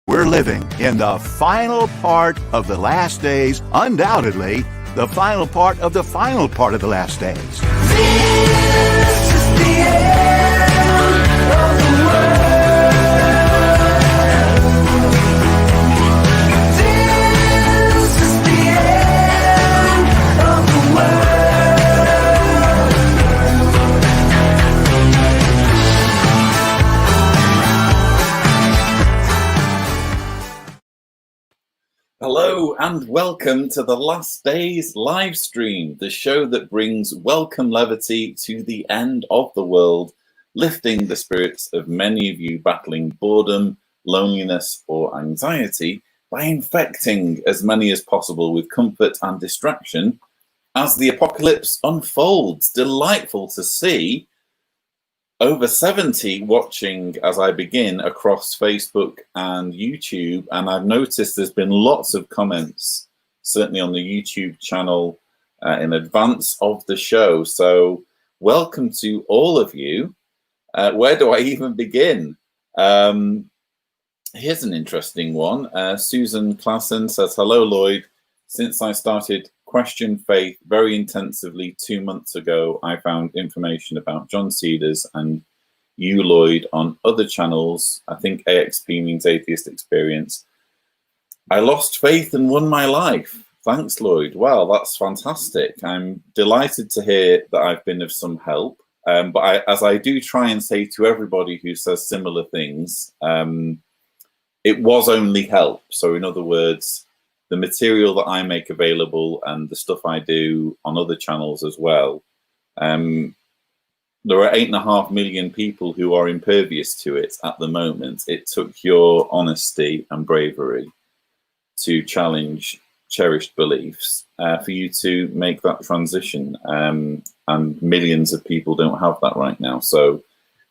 We're living in the final part of the last days, undoubtedly the final part of the final part of the last days. This is the end of the world. This is the end of the world. Hello and welcome to the Last Days live stream, the show that brings welcome levity to the end of the world, lifting the spirits of many of you battling boredom, loneliness or anxiety by infecting as many as possible with comfort and distraction as the apocalypse unfolds. Delightful to see over 70 watching as I begin across Facebook and YouTube, and I've noticed there's been lots of comments, certainly on the YouTube channel in advance of the show. So welcome to all of you. Where do I even begin? Here's an interesting one. Susan Klassen says, hello, Lloyd. Since I started Question Faith very intensively 2 months ago, I found information about John Cedars and you, Lloyd, on other channels. I think AXP means Atheist Experience. I lost faith and won my life. Thanks, Lloyd. Well, that's fantastic. I'm delighted to hear that I've been of some help. But as I do try and say to everybody who says similar things, it was only help. So in other words, the material that I make available and the stuff I do on other channels as well, there are 8.5 million people who are impervious to it at the moment. It took your honesty and bravery to challenge cherished beliefs for you to make that transition. And millions of people don't have that right now. So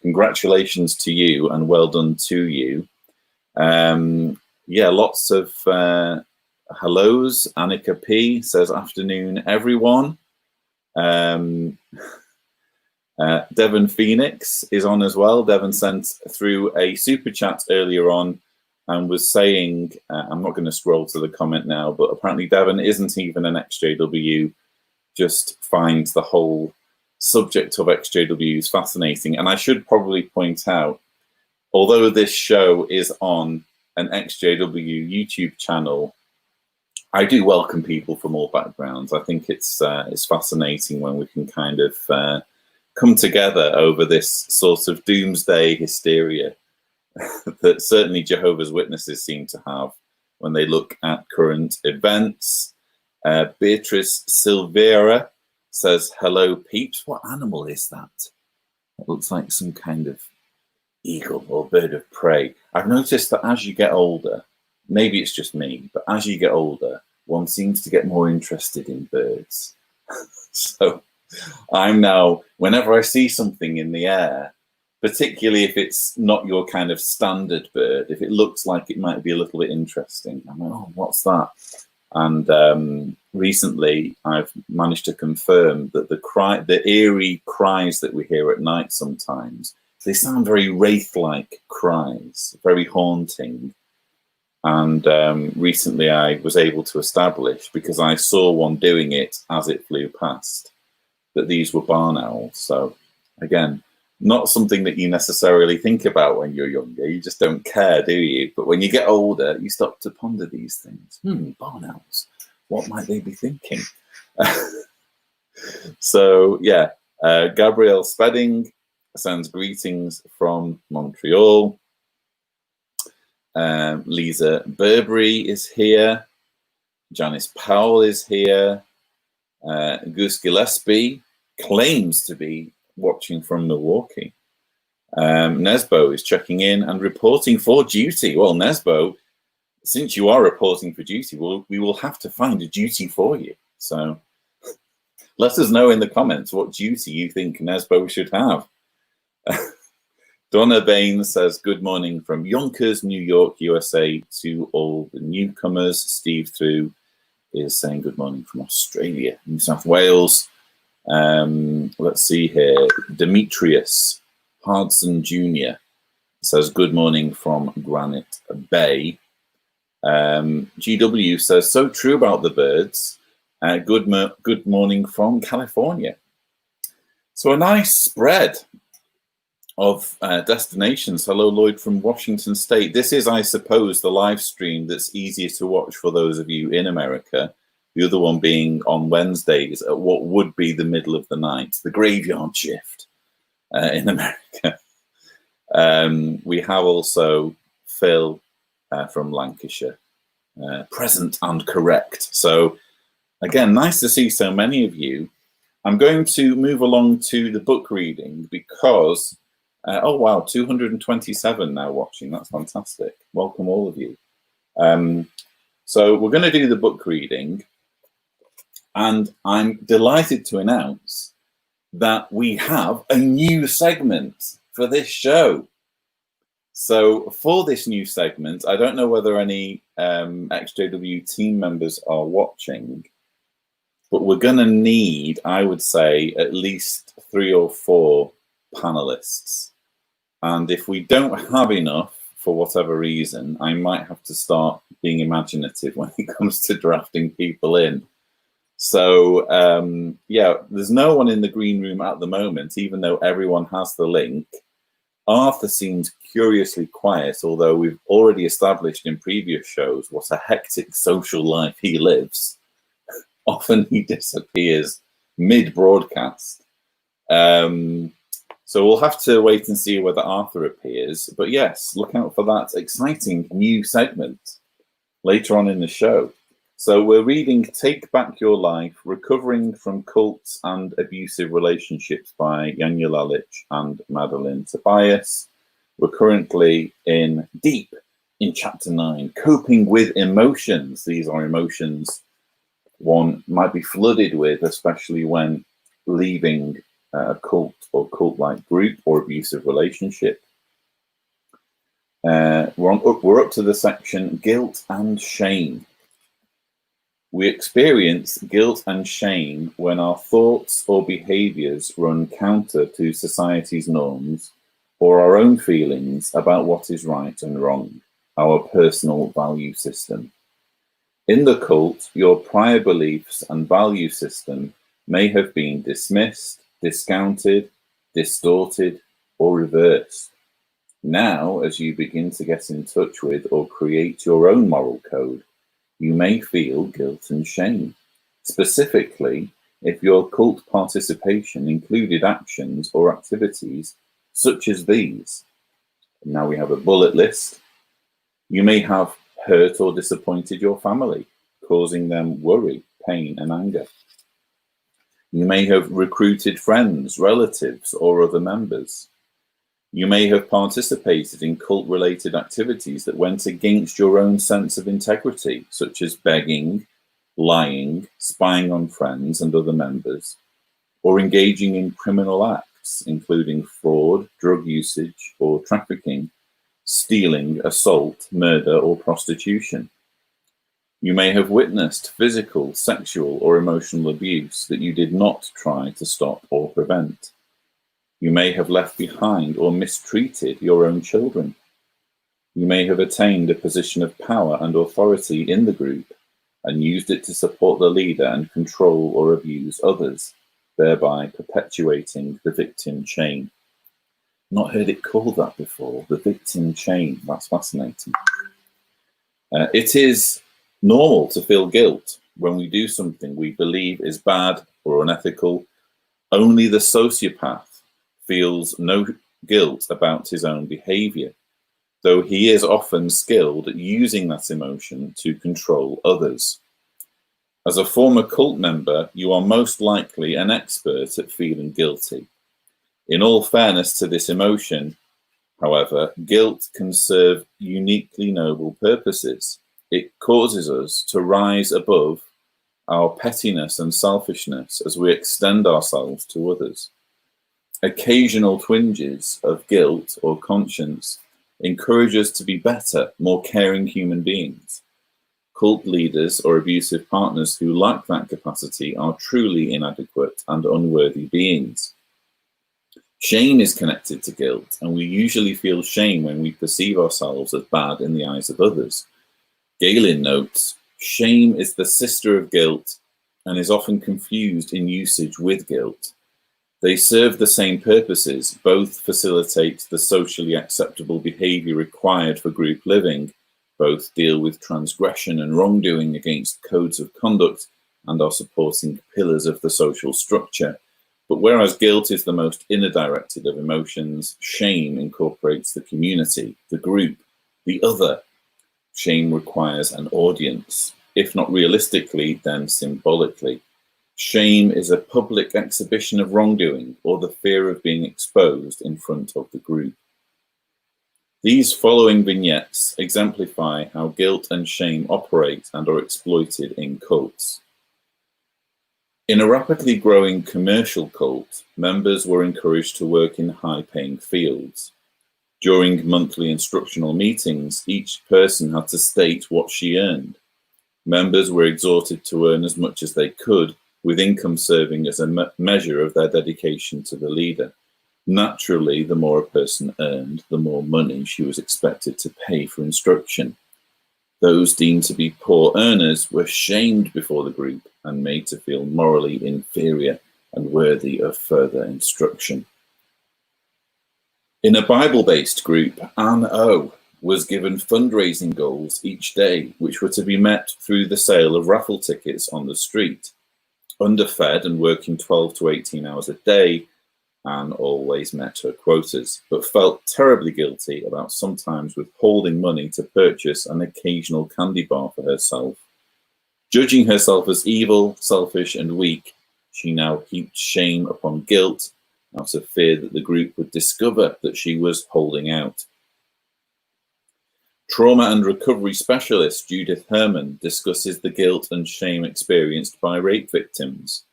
congratulations to you and well done to you. Yeah, lots of hellos. Annika P says, afternoon, everyone. Devon Phoenix is on as well. Devon sent through a super chat earlier on and was saying, I'm not going to scroll to the comment now, but apparently Devon isn't even an XJW, just finds the whole subject of XJWs fascinating. And I should probably point out, although this show is on an XJW YouTube channel, I do welcome people from all backgrounds. I think it's fascinating when we can kind of come together over this sort of doomsday hysteria that certainly Jehovah's Witnesses seem to have when they look at current events. Beatrice Silveira says, hello, peeps. What animal is that? It looks like some kind of eagle or bird of prey. I've noticed that as you get older, maybe it's just me, but as you get older, one seems to get more interested in birds. So I'm now, whenever I see something in the air, particularly if it's not your kind of standard bird, if it looks like it might be a little bit interesting, I'm like, oh, what's that? And recently I've managed to confirm that the eerie cries that we hear at night sometimes, they sound very wraith-like cries, very haunting. And recently I was able to establish, because I saw one doing it as it flew past, that these were barn owls. So again, not something that you necessarily think about when you're younger. You just don't care, do you? But when you get older, you start to ponder these things. Barn owls, what might they be thinking? So yeah, Gabrielle Spedding sends greetings from Montreal. Lisa Burberry is here. Janice Powell is here. Goose Gillespie claims to be watching from Milwaukee. Nesbo is checking in and reporting for duty. Well, Nesbo, since you are reporting for duty, we will have to find a duty for you. So let us know in the comments what duty you think Nesbo should have. Donna Bain says, good morning from Yonkers, New York, USA, to all the newcomers. Steve Through is saying good morning from Australia, New South Wales. Let's see here. Demetrius Hardson Jr. says good morning from Granite Bay. GW says, so true about the birds. Good morning from California. So a nice spread of destinations. Hello, Lloyd from Washington State. This is, I suppose, the live stream that's easier to watch for those of you in America. The other one being on Wednesdays at what would be the middle of the night, the graveyard shift in America. We have also Phil from Lancashire, present and correct. So again, nice to see so many of you. I'm going to move along to the book reading because, oh wow, 227 now watching. That's fantastic. Welcome all of you. So we're going to do the book reading, and I'm delighted to announce that we have a new segment for this show. So for this new segment, I don't know whether any XJW team members are watching, but we're going to need, I would say, at least 3 or 4 panelists. And if we don't have enough, for whatever reason, I might have to start being imaginative when it comes to drafting people in. So, yeah, there's no one in the green room at the moment, even though everyone has the link. Arthur seems curiously quiet, although we've already established in previous shows what a hectic social life he lives. Often he disappears mid-broadcast. So we'll have to wait and see whether Arthur appears. But yes, look out for that exciting new segment later on in the show. So we're reading Take Back Your Life, Recovering from Cults and Abusive Relationships by Janja Lalich and Madeline Tobias. We're currently deep in chapter 9, Coping with Emotions. These are emotions one might be flooded with, especially when leaving a cult or cult-like group or abusive relationship. We're up to the section Guilt and Shame. We experience guilt and shame when our thoughts or behaviors run counter to society's norms or our own feelings about what is right and wrong, our personal value system. In the cult, your prior beliefs and value system may have been dismissed, discounted, distorted, or reversed. Now, as you begin to get in touch with or create your own moral code, you may feel guilt and shame, specifically if your cult participation included actions or activities such as these. Now we have a bullet list. You may have hurt or disappointed your family, causing them worry, pain, and anger. You may have recruited friends, relatives, or other members. You may have participated in cult-related activities that went against your own sense of integrity, such as begging, lying, spying on friends and other members, or engaging in criminal acts, including fraud, drug usage, or trafficking, stealing, assault, murder, or prostitution. You may have witnessed physical, sexual, or emotional abuse that you did not try to stop or prevent. You may have left behind or mistreated your own children. You may have attained a position of power and authority in the group and used it to support the leader and control or abuse others, thereby perpetuating the victim chain. Not heard it called that before, the victim chain. That's fascinating. It is normal to feel guilt when we do something we believe is bad or unethical. Only the sociopath feels no guilt about his own behavior, though he is often skilled at using that emotion to control others. As a former cult member, you are most likely an expert at feeling guilty. In all fairness to this emotion, however, guilt can serve uniquely noble purposes. It causes us to rise above our pettiness and selfishness as we extend ourselves to others. Occasional twinges of guilt or conscience encourage us to be better, more caring human beings. Cult leaders or abusive partners who lack that capacity are truly inadequate and unworthy beings. Shame is connected to guilt, and we usually feel shame when we perceive ourselves as bad in the eyes of others. Galen notes, shame is the sister of guilt and is often confused in usage with guilt. They serve the same purposes. Both facilitate the socially acceptable behavior required for group living. Both deal with transgression and wrongdoing against codes of conduct and are supporting pillars of the social structure. But whereas guilt is the most inner-directed of emotions, shame incorporates the community, the group, the other. Shame requires an audience, if not realistically, then symbolically. Shame is a public exhibition of wrongdoing or the fear of being exposed in front of the group. These following vignettes exemplify how guilt and shame operate and are exploited in cults. In a rapidly growing commercial cult, members were encouraged to work in high-paying fields. During monthly instructional meetings, each person had to state what she earned. Members were exhorted to earn as much as they could, with income serving as a measure of their dedication to the leader. Naturally, the more a person earned, the more money she was expected to pay for instruction. Those deemed to be poor earners were shamed before the group and made to feel morally inferior and worthy of further instruction. In a Bible-based group, Anne O was given fundraising goals each day, which were to be met through the sale of raffle tickets on the street. Underfed and working 12 to 18 hours a day, Anne always met her quotas, but felt terribly guilty about sometimes withholding money to purchase an occasional candy bar for herself. Judging herself as evil, selfish, and weak, she now heaped shame upon guilt out of fear that the group would discover that she was holding out. Trauma and recovery specialist Judith Herman discusses the guilt and shame experienced by rape victims.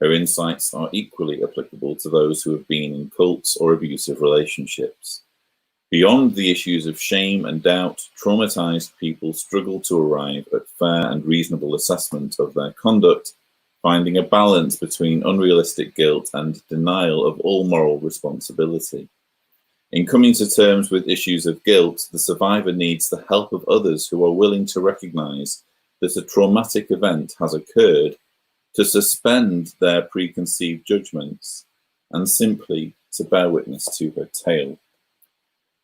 Her insights are equally applicable to those who have been in cults or abusive relationships. Beyond the issues of shame and doubt, traumatized people struggle to arrive at fair and reasonable assessment of their conduct, finding a balance between unrealistic guilt and denial of all moral responsibility. In coming to terms with issues of guilt, the survivor needs the help of others who are willing to recognize that a traumatic event has occurred, to suspend their preconceived judgments, and simply to bear witness to her tale.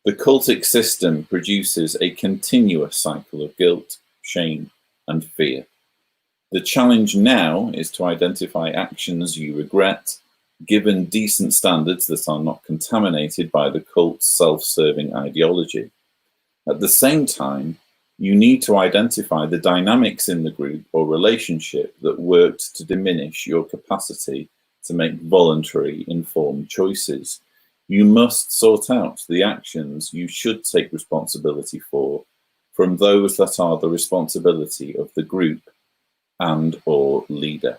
The cultic system produces a continuous cycle of guilt, shame, and fear. The challenge now is to identify actions you regret, given decent standards that are not contaminated by the cult's self-serving ideology. At the same time, you need to identify the dynamics in the group or relationship that worked to diminish your capacity to make voluntary, informed choices. You must sort out the actions you should take responsibility for from those that are the responsibility of the group and or leader.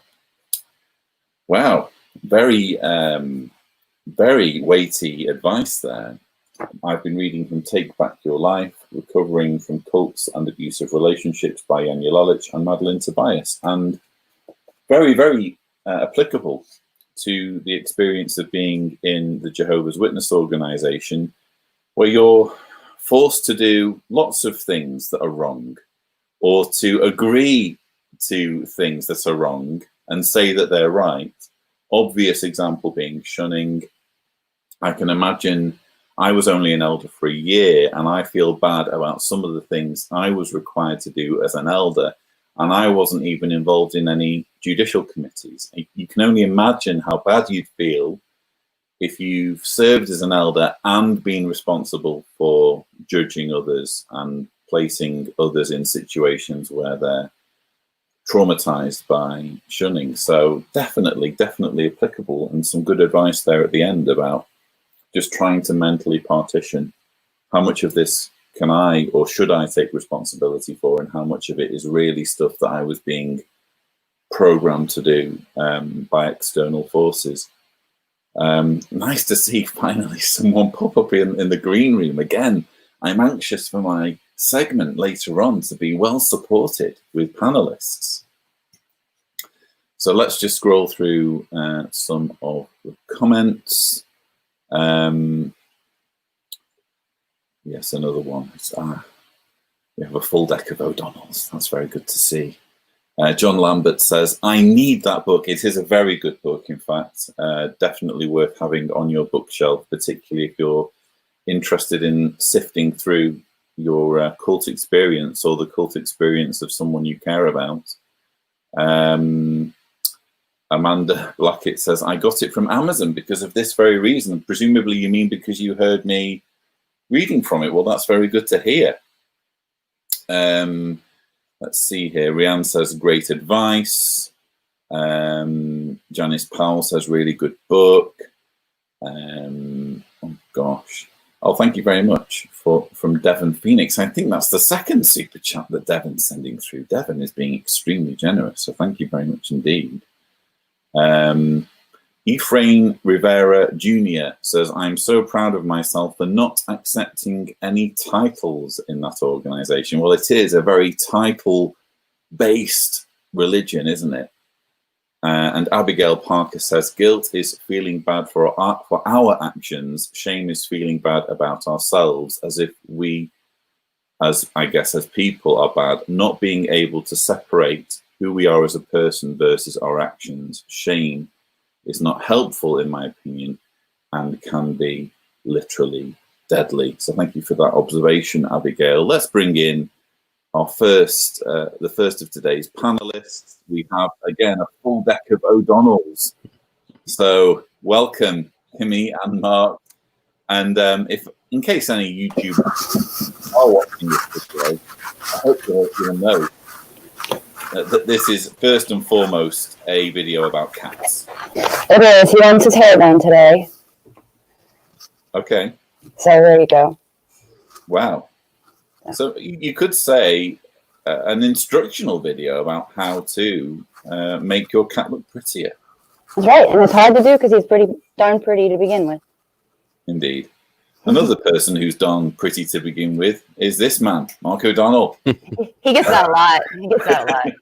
Wow, very weighty advice there. I've been reading from Take Back Your Life, Recovering from Cults and Abusive Relationships by Janja Lalich and Madeline Tobias, and very, very applicable to the experience of being in the Jehovah's Witness organization, where you're forced to do lots of things that are wrong, or to agree to things that are wrong and say that they're right. Obvious example being shunning. I can imagine I was only an elder for a year, and I feel bad about some of the things I was required to do as an elder, and I wasn't even involved in any judicial committees. You can only imagine how bad you'd feel if you've served as an elder and been responsible for judging others and placing others in situations where they're traumatized by shunning. So definitely applicable, and some good advice there at the end about just trying to mentally partition how much of this can I or should I take responsibility for, and how much of it is really stuff that I was being programmed to do by external forces. Nice to see finally someone pop up in the green room again. I'm anxious for my segment later on to be well supported with panelists. So let's just scroll through some of the comments. Yes, another one. We have a full deck of O'Donnells. That's very good to see. John Lambert says, I need that book. It is a very good book, in fact. Definitely worth having on your bookshelf, particularly if you're interested in sifting through your cult experience or the cult experience of someone you care about. Amanda Blackett says, I got it from Amazon because of this very reason. Presumably you mean because you heard me reading from it. Well, that's very good to hear. Let's see here. Rianne says, great advice. Janice Powell says, really good book. Oh, gosh. Oh, thank you very much from Devon Phoenix. I think that's the second super chat that Devon's sending through. Devon is being extremely generous, so thank you very much indeed. Ephraim Rivera Jr. says, I'm so proud of myself for not accepting any titles in that organization. Well, it is a very title-based religion, isn't it? And Abigail Parker says, guilt is feeling bad for our actions. Shame is feeling bad about ourselves, as if we, as people are bad, not being able to separate who we are as a person versus our actions. Shame is not helpful, in my opinion, and can be literally deadly. So thank you for that observation, Abigail. Let's bring in our first, the first of today's panelists. We have, again, a full deck of O'Donnells. So welcome, Kimmy and Mark. And if, in case any YouTubers are watching this video, I hope you'll know that this is first and foremost a video about cats. It is. He wants his hair done today. Okay. So there you go. Wow. So you could say an instructional video about how to make your cat look prettier. That's right, and it's hard to do because he's pretty darn pretty to begin with. Indeed. Another person who's darn pretty to begin with is this man, Mark O'Donnell. He gets that a lot. He gets that a lot.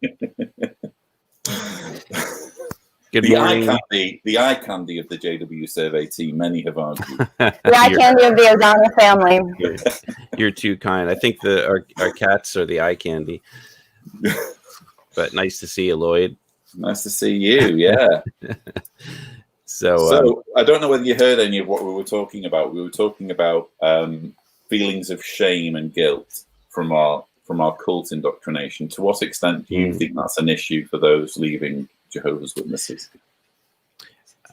Good the morning. eye candy of the JWsurvey team, many have argued. The eye candy of the O'Donnell family. You're too kind. I think our cats are the eye candy. But nice to see you, Lloyd. Nice to see you, yeah. So I don't know whether you heard any of what we were talking about. We were talking about feelings of shame and guilt from our cult indoctrination. To what extent do you think that's an issue for those leaving Jehovah's Witnesses?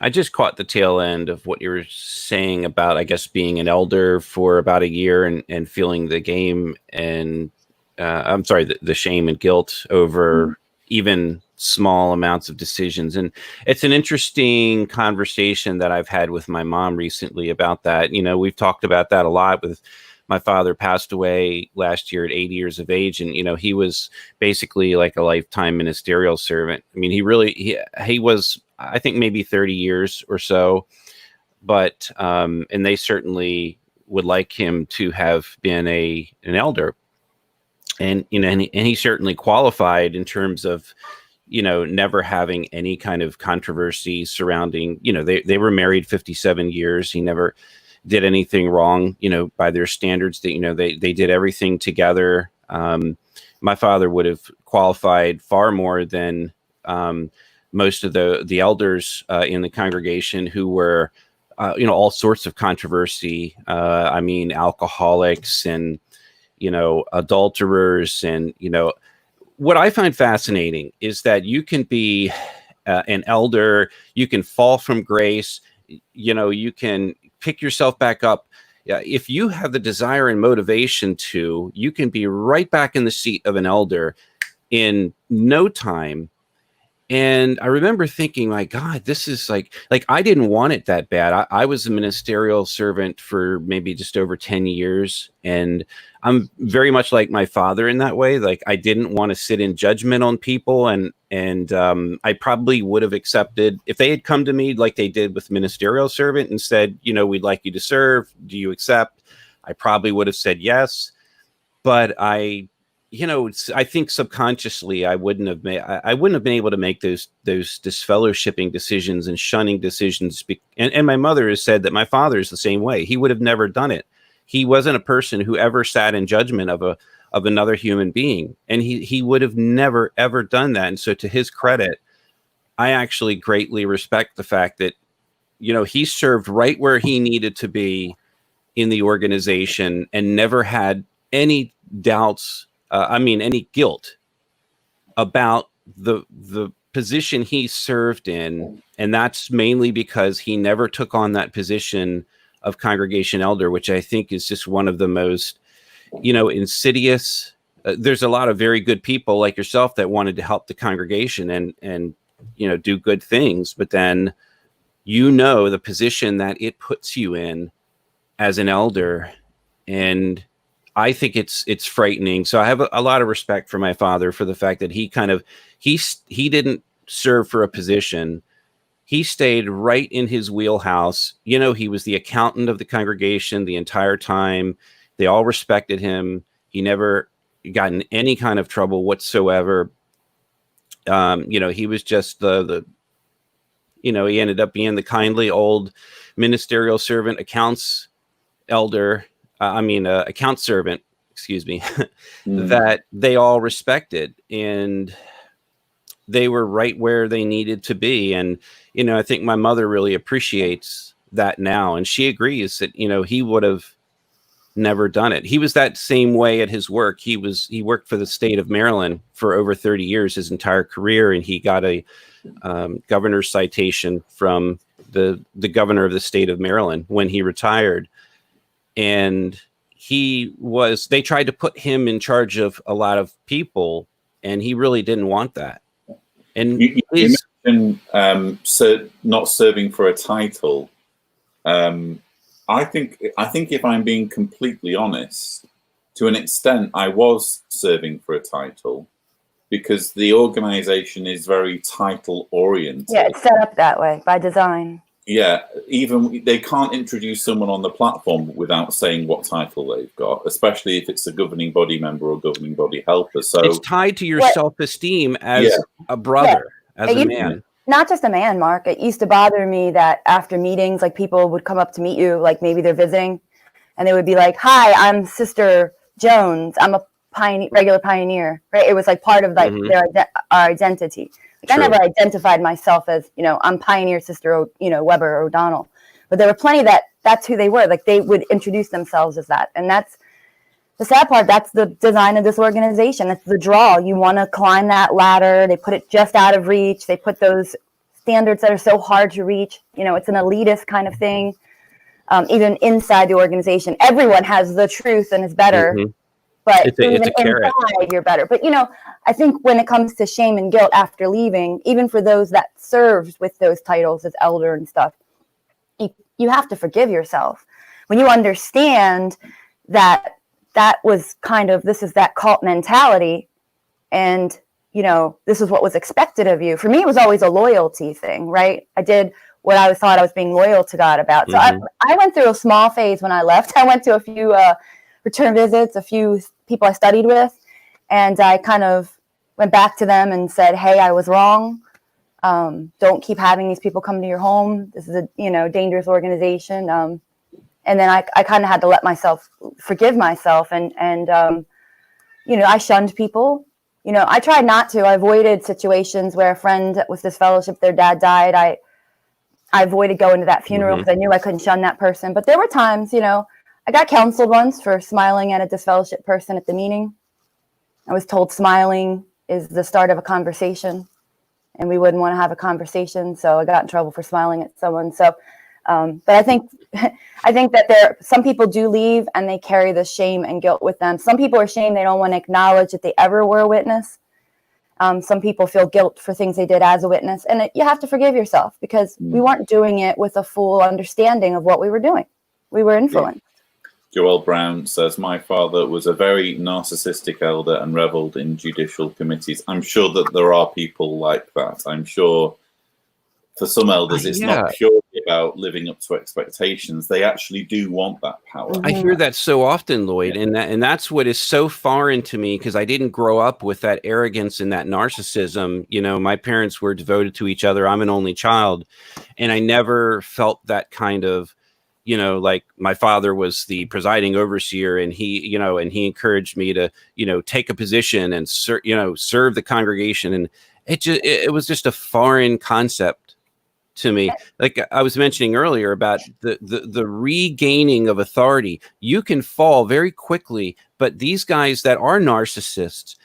I just caught the tail end of what you were saying about, I guess, being an elder for about a year and feeling the game and the shame and guilt over even small amounts of decisions. And it's an interesting conversation that I've had with my mom recently about that. You know, we've talked about that a lot. With my father passed away last year at 80 years of age. And, you know, he was basically like a lifetime ministerial servant. I mean, he was, I think, maybe 30 years or so, but, and they certainly would like him to have been an elder. And, you know, and he certainly qualified in terms of, you know, never having any kind of controversy surrounding, you know, they were married 57 years. He never did anything wrong, you know, by their standards. That, you know, they did everything together. My father would have qualified far more than most of the elders in the congregation who were, you know, all sorts of controversy. I mean, alcoholics and, you know, adulterers. And, you know, what I find fascinating is that you can be an elder, you can fall from grace, you know, you can pick yourself back up. If you have the desire and motivation to, you can be right back in the seat of an elder in no time. And I remember thinking, my God, this is like I didn't want it that bad. I was a ministerial servant for maybe just over 10 years. And I'm very much like my father in that way. Like, I didn't want to sit in judgment on people. And I probably would have accepted if they had come to me like they did with ministerial servant and said, you know, we'd like you to serve. Do you accept? I probably would have said yes. But you know, I think subconsciously I wouldn't have been able to make those disfellowshipping decisions and shunning decisions. And my mother has said that my father is the same way. He would have never done it. He wasn't a person who ever sat in judgment of of another human being. And he would have never, ever done that. And so to his credit, I actually greatly respect the fact that, you know, he served right where he needed to be in the organization and never had any doubts, any guilt about the position he served in. And that's mainly because he never took on that position of congregation elder, which I think is just one of the most, you know, insidious. There's a lot of very good people like yourself that wanted to help the congregation and you know, do good things, but then, you know, the position that it puts you in as an elder. And I think it's frightening. So I have a lot of respect for my father for the fact that he didn't serve for a position. He stayed right in his wheelhouse. You know, he was the accountant of the congregation the entire time. They all respected him. He never got in any kind of trouble whatsoever. You know, he was just he ended up being the kindly old ministerial servant, account servant, excuse me, that they all respected, and they were right where they needed to be. And, you know, I think my mother really appreciates that now. And she agrees that, you know, he would have never done it. He was that same way at his work. He worked for the state of Maryland for over 30 years, his entire career. And he got a governor's citation from the governor of the state of Maryland when he retired. And they tried to put him in charge of a lot of people, and he really didn't want that. And you mentioned not serving for a title. I think if I'm being completely honest, to an extent, I was serving for a title because the organization is very title oriented. Yeah, it's set up that way by design. Yeah, even they can't introduce someone on the platform without saying what title they've got, especially if it's a governing body member or governing body helper. So it's tied to your self-esteem as a brother, as a man. Not just a man, Mark. It used to bother me that after meetings, like people would come up to meet you, like maybe they're visiting, and they would be like, "Hi, I'm Sister Jones. I'm a regular pioneer." Right? It was like part of like our identity. Like, I never identified myself as, you know, I'm Pioneer Sister, Weber or O'Donnell, but there were plenty that's who they were. Like they would introduce themselves as that, and that's the sad part. That's the design of this organization. It's the draw. You want to climb that ladder. They put it just out of reach. They put those standards that are so hard to reach. You know, it's an elitist kind of thing. Even inside the organization, everyone has the truth and is better. But it's a carrot. Inside, you're better. But, you know, I think when it comes to shame and guilt after leaving, even for those that served with those titles as elder and stuff, you have to forgive yourself. When you understand that was kind of, this is that cult mentality, and, you know, this is what was expected of you. For me, it was always a loyalty thing, right? I did what I thought I was being loyal to God about. So I went through a small phase when I left. I went to a few return visits, a few people I studied with, and I kind of went back to them and said, "Hey, I was wrong. Don't keep having these people come to your home. This is a dangerous organization." And then I kind of had to let myself forgive myself, and I shunned people. You know, I tried not to. I avoided situations where a friend that was disfellowship, their dad died. I avoided going to that funeral because I knew I couldn't shun that person. But there were times, you know, I got counseled once for smiling at a disfellowship person at the meeting. I was told smiling is the start of a conversation, and we wouldn't want to have a conversation. So I got in trouble for smiling at someone. So, but I think that some people do leave and they carry the shame and guilt with them. Some people are ashamed. They don't want to acknowledge that they ever were a witness. Some people feel guilt for things they did as a witness. And you have to forgive yourself because we weren't doing it with a full understanding of what we were doing. We were influenced. Joel Brown says, "My father was a very narcissistic elder and reveled in judicial committees." I'm sure that there are people like that. I'm sure for some elders, it's not purely about living up to expectations. They actually do want that power. I hear that so often, Lloyd, and that's what is so foreign to me because I didn't grow up with that arrogance and that narcissism. You know, my parents were devoted to each other. I'm an only child, and I never felt that kind of you know, like my father was the presiding overseer, and he encouraged me to, take a position and serve the congregation. And it was just a foreign concept to me. Like I was mentioning earlier about the regaining of authority. You can fall very quickly, but these guys that are narcissists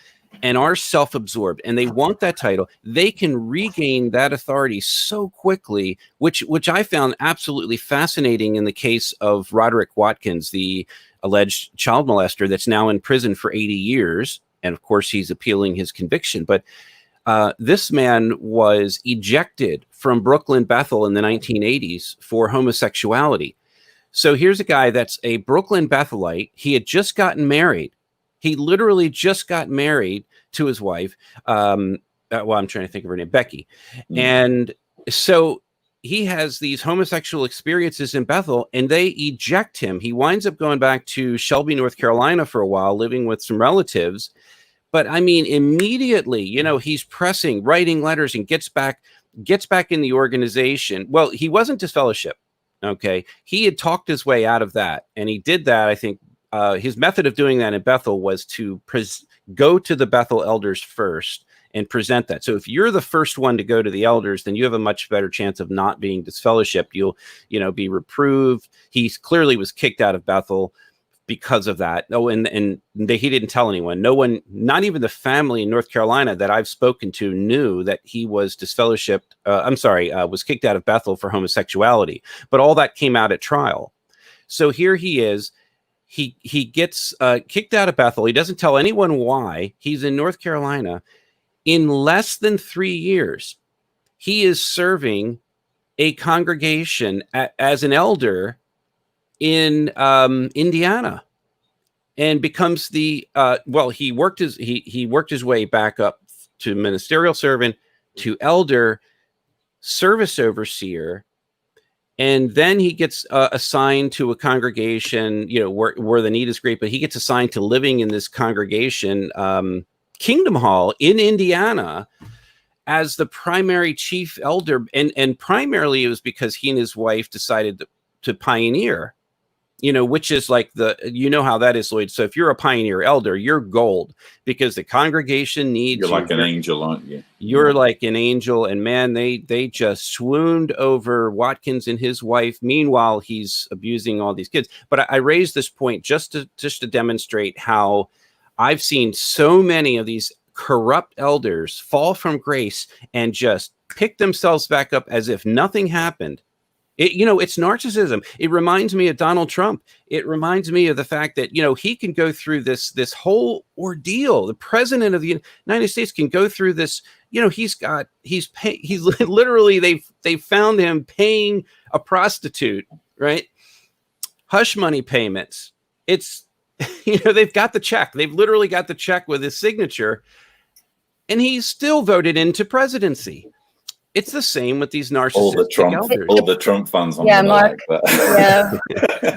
and are self-absorbed and they want that title, they can regain that authority so quickly, which I found absolutely fascinating in the case of Roderick Watkins, the alleged child molester that's now in prison for 80 years. And of course, he's appealing his conviction. But this man was ejected from Brooklyn Bethel in the 1980s for homosexuality. So here's a guy that's a Brooklyn Bethelite. He had just gotten married. He literally just got married to his wife. I'm trying to think of her name, Becky. And so he has these homosexual experiences in Bethel, and they eject him. He winds up going back to Shelby, North Carolina for a while, living with some relatives. But I mean, immediately, he's pressing, writing letters, and gets back in the organization. Well, he wasn't disfellowship. Okay. He had talked his way out of that. And he did that, I think. His method of doing that in Bethel was to go to the Bethel elders first and present that. So if you're the first one to go to the elders, then you have a much better chance of not being disfellowshipped. You'll, be reproved. He clearly was kicked out of Bethel because of that. Oh, and he didn't tell anyone. No one, not even the family in North Carolina that I've spoken to, knew that he was disfellowshipped. Was kicked out of Bethel for homosexuality. But all that came out at trial. So here he is. He gets kicked out of Bethel. He doesn't tell anyone why. He's in North Carolina. In less than 3 years, he is serving a congregation as an elder in Indiana, and becomes the he worked his way back up to ministerial servant, to elder, service overseer. And then he gets assigned to a congregation, where the need is great, but he gets assigned to living in this congregation, Kingdom Hall in Indiana, as the primary chief elder. And primarily it was because he and his wife decided to pioneer, which is like how that is, Lloyd. So if you're a pioneer elder, you're gold, because the congregation needs you. You're like an angel, aren't you? You're like an angel. And man, they just swooned over Watkins and his wife. Meanwhile, he's abusing all these kids. But I raised this point just to demonstrate how I've seen so many of these corrupt elders fall from grace and just pick themselves back up as if nothing happened. It's narcissism. It reminds me of Donald Trump. It reminds me of the fact that, he can go through this whole ordeal. The president of the United States can go through this. He's literally, they found him paying a prostitute, right? Hush money payments. It's, they've got the check. They've literally got the check with his signature, and he's still voted into presidency. It's the same with these narcissistic elders. All the Trump fans on Mark. Yeah.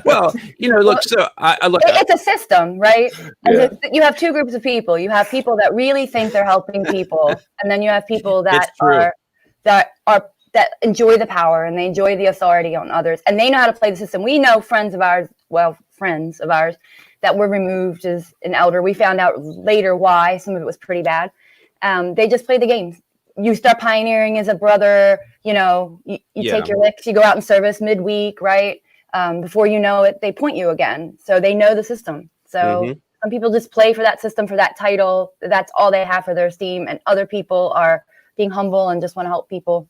Well, look. So I look. It's a system, right? Yeah. You have two groups of people. You have people that really think they're helping people, and then you have people that enjoy the power and they enjoy the authority on others, and they know how to play the system. We know friends of ours that were removed as an elder. We found out later why. Some of it was pretty bad. They just play the games. You start pioneering as a brother, you take your licks, you go out in service midweek, right? Before you know it, they point you again. So they know the system. So some people just play for that system, for that title. That's all they have for their esteem. And other people are being humble and just want to help people.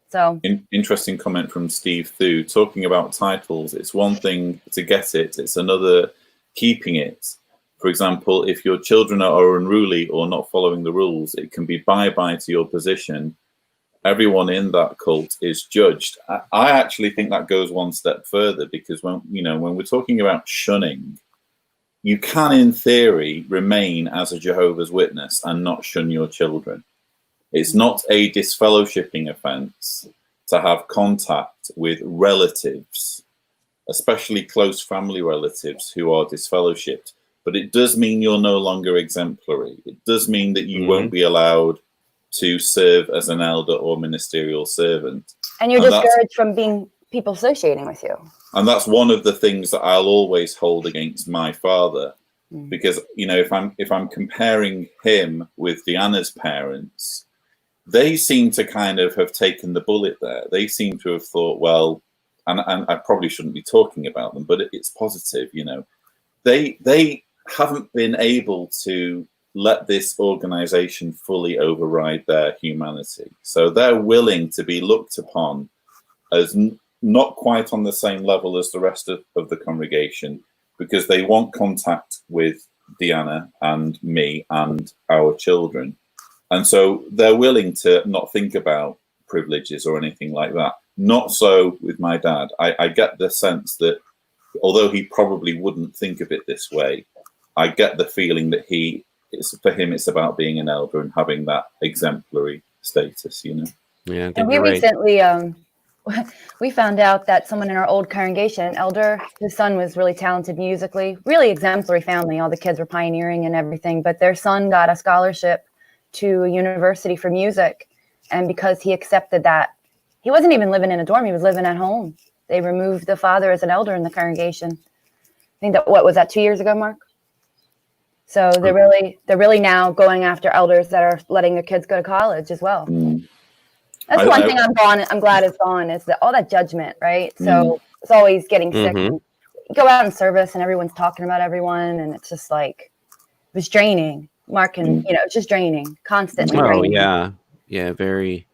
So interesting comment from Steve Thu, talking about titles. It's one thing to get it. It's another keeping it. For example, if your children are unruly or not following the rules, it can be bye-bye to your position. Everyone in that cult is judged. I actually think that goes one step further, because when we're talking about shunning, you can, in theory, remain as a Jehovah's Witness and not shun your children. It's not a disfellowshipping offense to have contact with relatives, especially close family relatives who are disfellowshipped. But it does mean you're no longer exemplary. It does mean that you won't be allowed to serve as an elder or ministerial servant. And you're discouraged from being people associating with you. And that's one of the things that I'll always hold against my father, because if I'm comparing him with Deanna's parents, they seem to kind of have taken the bullet there. They seem to have thought, well, and I probably shouldn't be talking about them, but it's positive. They haven't been able to let this organization fully override their humanity, so they're willing to be looked upon as not quite on the same level as the rest of the congregation, because they want contact with Deanna and me and our children. And so they're willing to not think about privileges or anything like that. Not so with my dad. I get the sense that although he probably wouldn't think of it this way, I get the feeling that for him, it's about being an elder and having that exemplary status, Yeah, I think And we you're right. recently, we found out that someone in our old congregation, an elder, his son was really talented musically, really exemplary family. All the kids were pioneering and everything, but their son got a scholarship to a university for music. And because he accepted that, he wasn't even living in a dorm, he was living at home. They removed the father as an elder in the congregation. I think that, what was that, 2 years ago, Mark? So they're really now going after elders that are letting their kids go to college as well. That's one thing I'm glad is gone, is that all that judgment, right? So it's always getting sick. And you go out in service and everyone's talking about everyone, and it's just like, it was draining. Mark, and it's just draining, constantly draining. Yeah, very,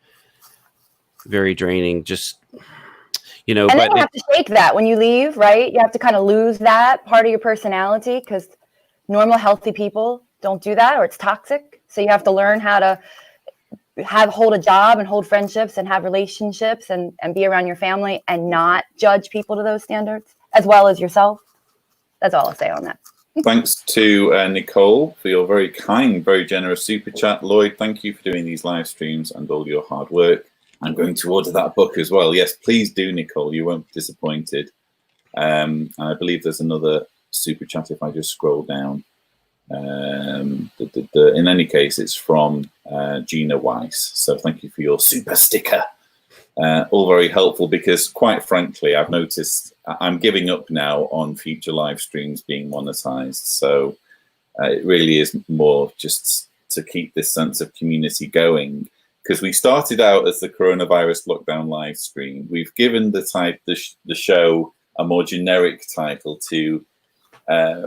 very draining. Just and then you have to shake that when you leave, right? You have to kind of lose that part of your personality, because normal, healthy people don't do that, or it's toxic. So you have to learn how to hold a job and hold friendships and have relationships and be around your family and not judge people to those standards, as well as yourself. That's all I'll say on that. Thanks to Nicole for your very kind, very generous super chat. Lloyd, thank you for doing these live streams and all your hard work. I'm going to order that book as well. Yes, please do, Nicole. You won't be disappointed. And I believe there's another super chat if I just scroll down. In any case, it's from Gina Weiss. So thank you for your super sticker. All very helpful, because quite frankly, I've noticed I'm giving up now on future live streams being monetized. So it really is more just to keep this sense of community going, because we started out as the coronavirus lockdown live stream. We've given the show a more generic title to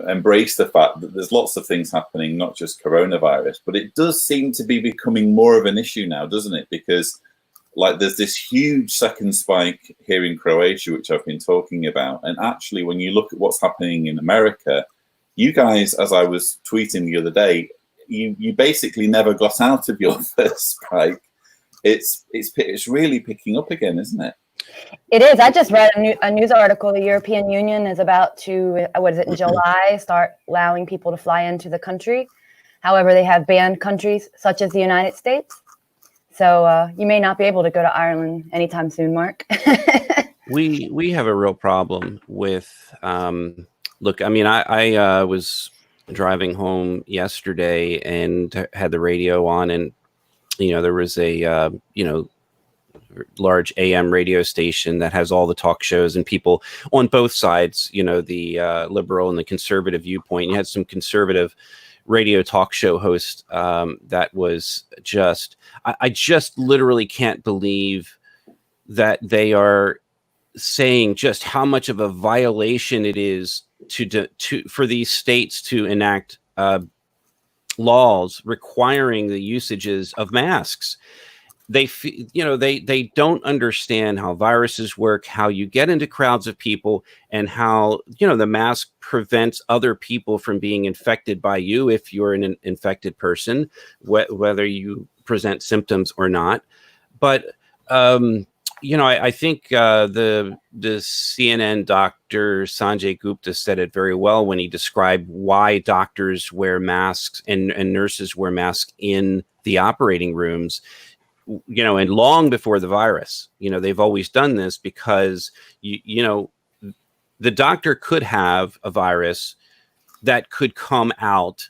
embrace the fact that there's lots of things happening, not just coronavirus, but it does seem to be becoming more of an issue now, doesn't it? Because there's this huge second spike here in Croatia, which I've been talking about. And actually, when you look at what's happening in America, you guys, as I was tweeting the other day, you basically never got out of your first spike. It's really picking up again, isn't it? It is. I just read a news article. The European Union is about to, in July, start allowing people to fly into the country. However, they have banned countries such as the United States. So you may not be able to go to Ireland anytime soon, Mark. we have a real problem with, look, I mean, I was driving home yesterday and had the radio on, and, there was a, large AM radio station that has all the talk shows and people on both sides, the liberal and the conservative viewpoint. You had some conservative radio talk show host that was just, I just literally can't believe that they are saying just how much of a violation it is for these states to enact laws requiring the usages of masks. They don't understand how viruses work, how you get into crowds of people, and how, the mask prevents other people from being infected by you if you're an infected person, whether you present symptoms or not. But, I think the CNN doctor Sanjay Gupta said it very well when he described why doctors wear masks and nurses wear masks in the operating rooms. And long before the virus, they've always done this because, the doctor could have a virus that could come out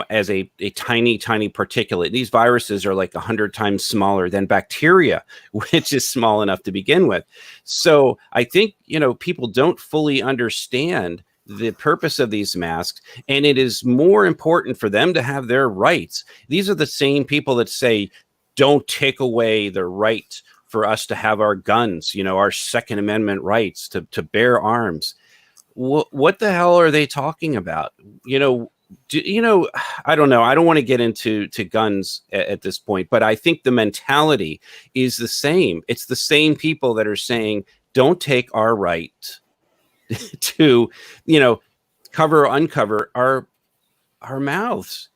as a tiny, tiny particulate. These viruses are like 100 times smaller than bacteria, which is small enough to begin with. So I think, people don't fully understand the purpose of these masks, and it is more important for them to have their rights. These are the same people that say, don't take away the right for us to have our guns, our Second Amendment rights to bear arms. What the hell are they talking about? I don't know. I don't want to get into guns at this point, but I think the mentality is the same. It's the same people that are saying, don't take our right to, cover or uncover our mouths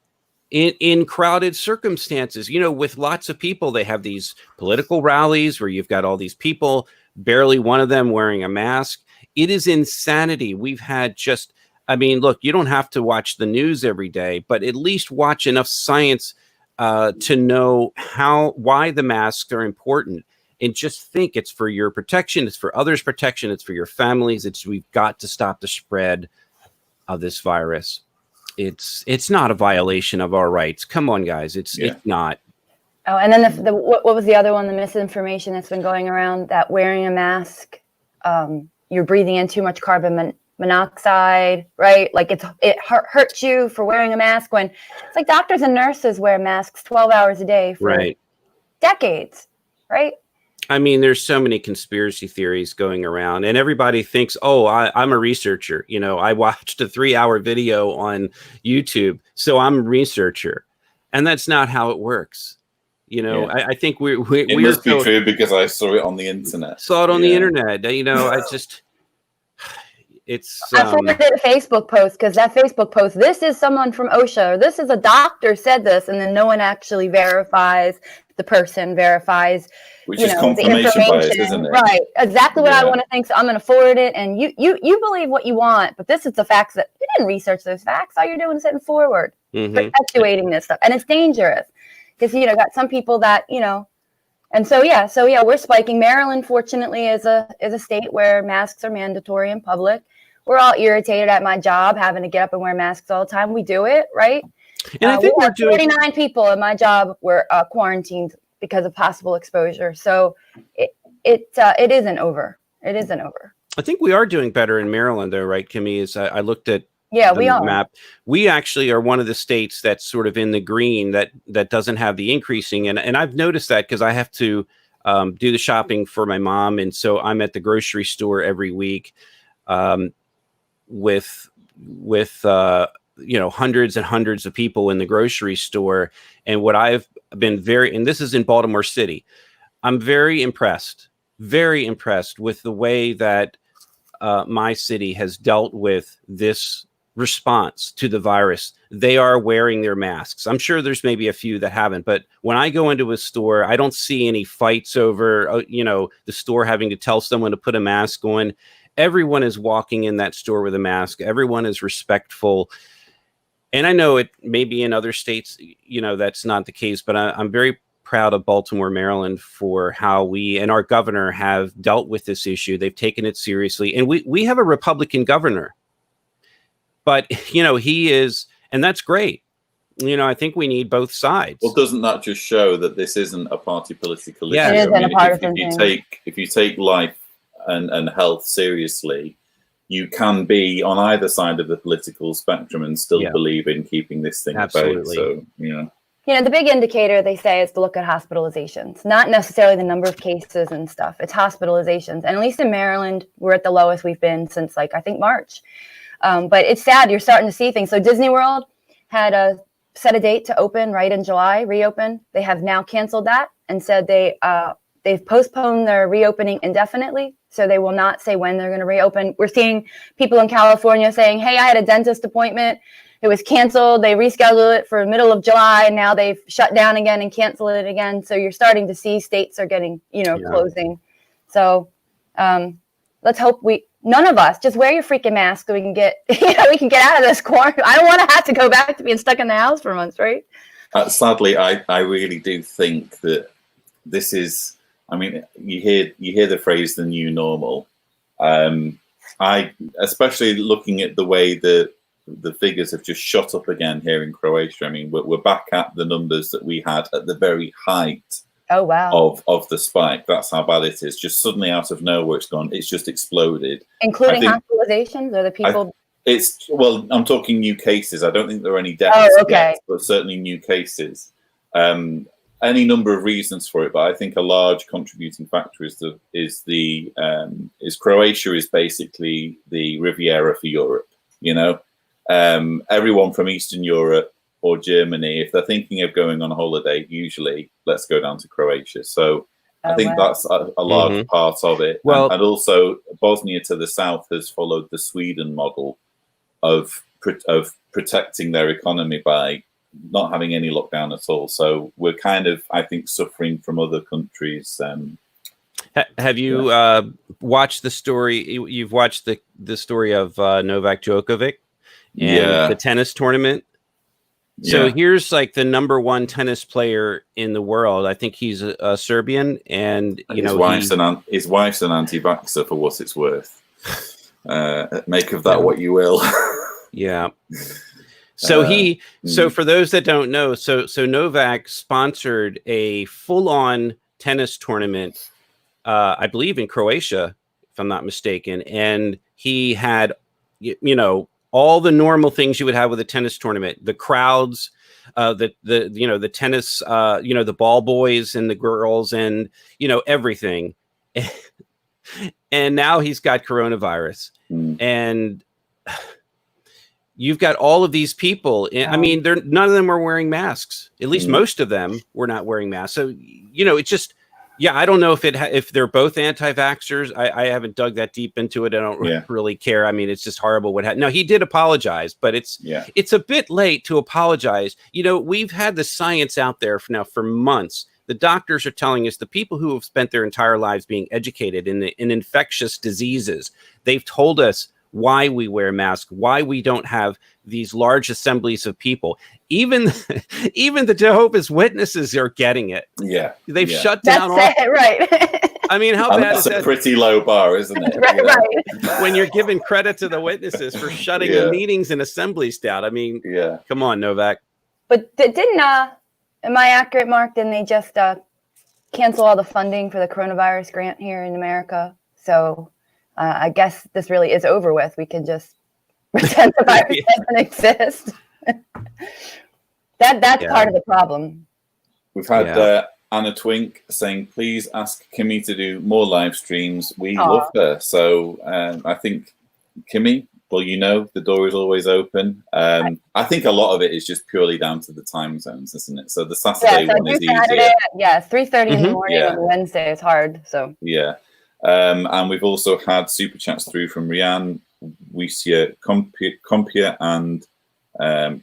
in crowded circumstances. With lots of people, they have these political rallies where you've got all these people, barely one of them wearing a mask. It is insanity. We've had look, you don't have to watch the news every day, but at least watch enough science to know why the masks are important. And just think, it's for your protection. It's for others' protection. It's for your families. We've got to stop the spread of this virus. It's not a violation of our rights. Come on, guys. It's not. Oh, and then what was the other one? The misinformation that's been going around, that wearing a mask, you're breathing in too much carbon monoxide, right? Like it hurts you for wearing a mask, when it's like doctors and nurses wear masks 12 hours a day for decades, right? I mean, there's so many conspiracy theories going around, and everybody thinks, oh, I'm a researcher. I watched a 3-hour video on YouTube, so I'm a researcher. And that's not how it works. I think it must be true because I saw it on the internet. Saw it on the internet. I just... I forwarded a Facebook post, because that Facebook post, this is someone from OSHA, or this is a doctor said this, and then no one actually verifies, the person verifies, which is confirmation bias, isn't it? Right, exactly what I want to think. So I'm going to forward it, and you believe what you want, but this is the facts that you didn't research those facts. All you're doing is sitting forward, perpetuating this stuff, and it's dangerous because got some people that And so we're spiking. Maryland, fortunately, is a state where masks are mandatory in public. We're all irritated at my job having to get up and wear masks all the time. We do it, right? And I think we're doing 49 people in my job were quarantined because of possible exposure. So it isn't over. It isn't over. I think we are doing better in Maryland, though, right, Kimmy? As I looked at we are. Map. We actually are one of the states that's sort of in the green that doesn't have the increasing. And I've noticed that because I have to do the shopping for my mom. And so I'm at the grocery store every week with hundreds and hundreds of people in the grocery store. And what I've been and this is in Baltimore City, I'm very impressed with the way that my city has dealt with this response to the virus. They are wearing their masks. I'm sure there's maybe a few that haven't, but when I go into a store, I don't see any fights over, the store having to tell someone to put a mask on. Everyone is walking in that store with a mask. Everyone is respectful. And I know it may be in other states, that's not the case, but I'm very proud of Baltimore, Maryland, for how we and our governor have dealt with this issue. They've taken it seriously. And we have a Republican governor, but, he is, and that's great. I think we need both sides. Well, doesn't that just show that this isn't a party political issue? Yeah, it isn't a partisan thing. If you take life and health seriously, you can be on either side of the political spectrum and still believe in keeping this thing at bay. So, the big indicator, they say, is to look at hospitalizations, not necessarily the number of cases and stuff. It's hospitalizations. And at least in Maryland, we're at the lowest we've been since, I think March. But it's sad. You're starting to see things. So Disney World had set a date to open right in July, reopen. They have now canceled that and said they've postponed their reopening indefinitely. So they will not say when they're going to reopen. We're seeing people in California saying, hey, I had a dentist appointment. It was canceled. They rescheduled it for the middle of July. And now they've shut down again and canceled it again. So you're starting to see states are getting, closing. So let's hope none of us, just wear your freaking mask so we can get, we can get out of this quarantine. I don't want to have to go back to being stuck in the house for months, right? Sadly, I really do think that this is, you hear the phrase the new normal. Especially looking at the way that the figures have just shot up again here in Croatia. I mean, we're back at the numbers that we had at the very height Oh, wow. of the spike. That's how bad it is. Just suddenly out of nowhere, it's gone. It's just exploded. Including I think- hospitalizations or the people? Well, I'm talking new cases. I don't think there are any deaths yet, but certainly new cases. Any number of reasons for it, but I think a large contributing factor is Croatia is basically the Riviera for Europe. You know, everyone from Eastern Europe or Germany, if they're thinking of going on a holiday, usually let's go down to Croatia. So I think that's a large part of it. Well, and also Bosnia to the south has followed the Sweden model of protecting their economy by not having any lockdown at all. So we're kind of, I think, suffering from other countries. Have you watched the story? You've watched the story of Novak Djokovic and the tennis tournament. So here's like the number one tennis player in the world. I think he's a Serbian, and his wife's an anti-vaxxer for what it's worth. Make of that what you will. Yeah. So so for those that don't know, so Novak sponsored a full-on tennis tournament, I believe in Croatia, if I'm not mistaken, and he had, all the normal things you would have with a tennis tournament, the crowds, the tennis, the ball boys and the girls, and everything. And now he's got coronavirus, and you've got all of these people. I mean, none of them are wearing masks. At least most of them were not wearing masks. So it's just. Yeah, I don't know if they're both anti-vaxxers. I haven't dug that deep into it. I don't really care. I mean, it's just horrible what happened. No, he did apologize, but it's a bit late to apologize. We've had the science out there for months. The doctors are telling us, the people who have spent their entire lives being educated in infectious diseases, they've told us why we wear masks, why we don't have these large assemblies of people. Even the Jehovah's Witnesses are getting it. Yeah, they've shut down. That's it, right? I mean, how bad is that? That's a pretty low bar, isn't it? Right. When you're giving credit to the witnesses for shutting the meetings and assemblies down. I mean, come on, Novak. But didn't am I accurate, Mark? Didn't they just cancel all the funding for the coronavirus grant here in America? So I guess this really is over with. We can just pretend the virus doesn't exist. That's part of the problem. We've had Anna Twink saying, please ask Kimmy to do more live streams. We love her. So I think, Kimmy, well, the door is always open. I think a lot of it is just purely down to the time zones, isn't it? So the Saturday one is easier. Yeah, 3:30 in the morning on Wednesday is hard. So and we've also had super chats through from Rianne, Wiesya, Compia, and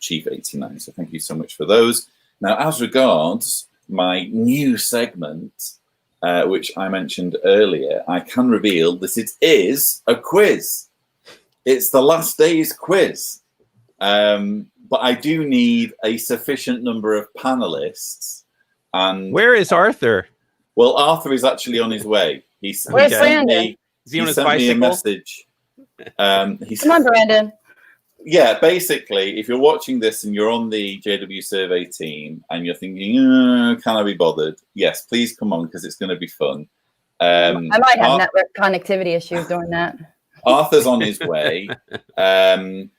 Chief 89. So thank you so much for those. Now, as regards my new segment, which I mentioned earlier, I can reveal that it is a quiz. It's the last day's quiz. But I do need a sufficient number of panelists. And where is Arthur? Well, Arthur is actually on his way. Where's Brandon? Is he on his sent bicycle? me a message. Come on, Brandon. Yeah, basically, if you're watching this and you're on the JWsurvey team and you're thinking, can I be bothered? Yes, please come on, because it's going to be fun. I might have network connectivity issues doing that. Arthur's on his way. And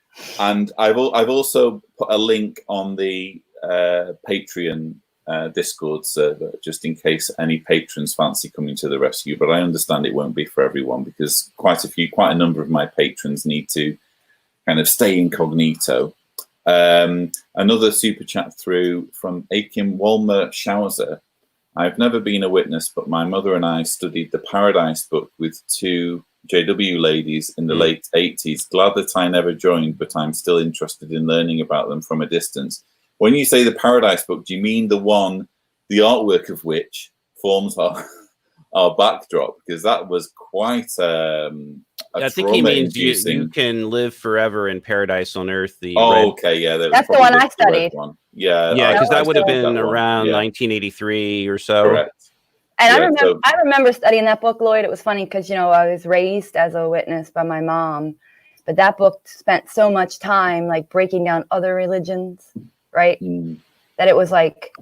I've also put a link on the Patreon Discord server, just in case any patrons fancy coming to the rescue. But I understand it won't be for everyone, because quite a number of my patrons need to kind of stay incognito. Another super chat through from Akim Walmer Schauser. I've never been a witness, but my mother and I studied the Paradise book with two JW ladies in the late 80s. Glad that I never joined, but I'm still interested in learning about them from a distance. When you say the Paradise book, do you mean the one, the artwork of which forms our backdrop? Because that was quite I think he means you can live forever in paradise on earth. Okay, yeah. That's the one I studied. Yeah, because that would have been around 1983 or so. Correct. And I remember studying that book, Lloyd. It was funny because, I was raised as a witness by my mom. But that book spent so much time like breaking down other religions, right? That it was like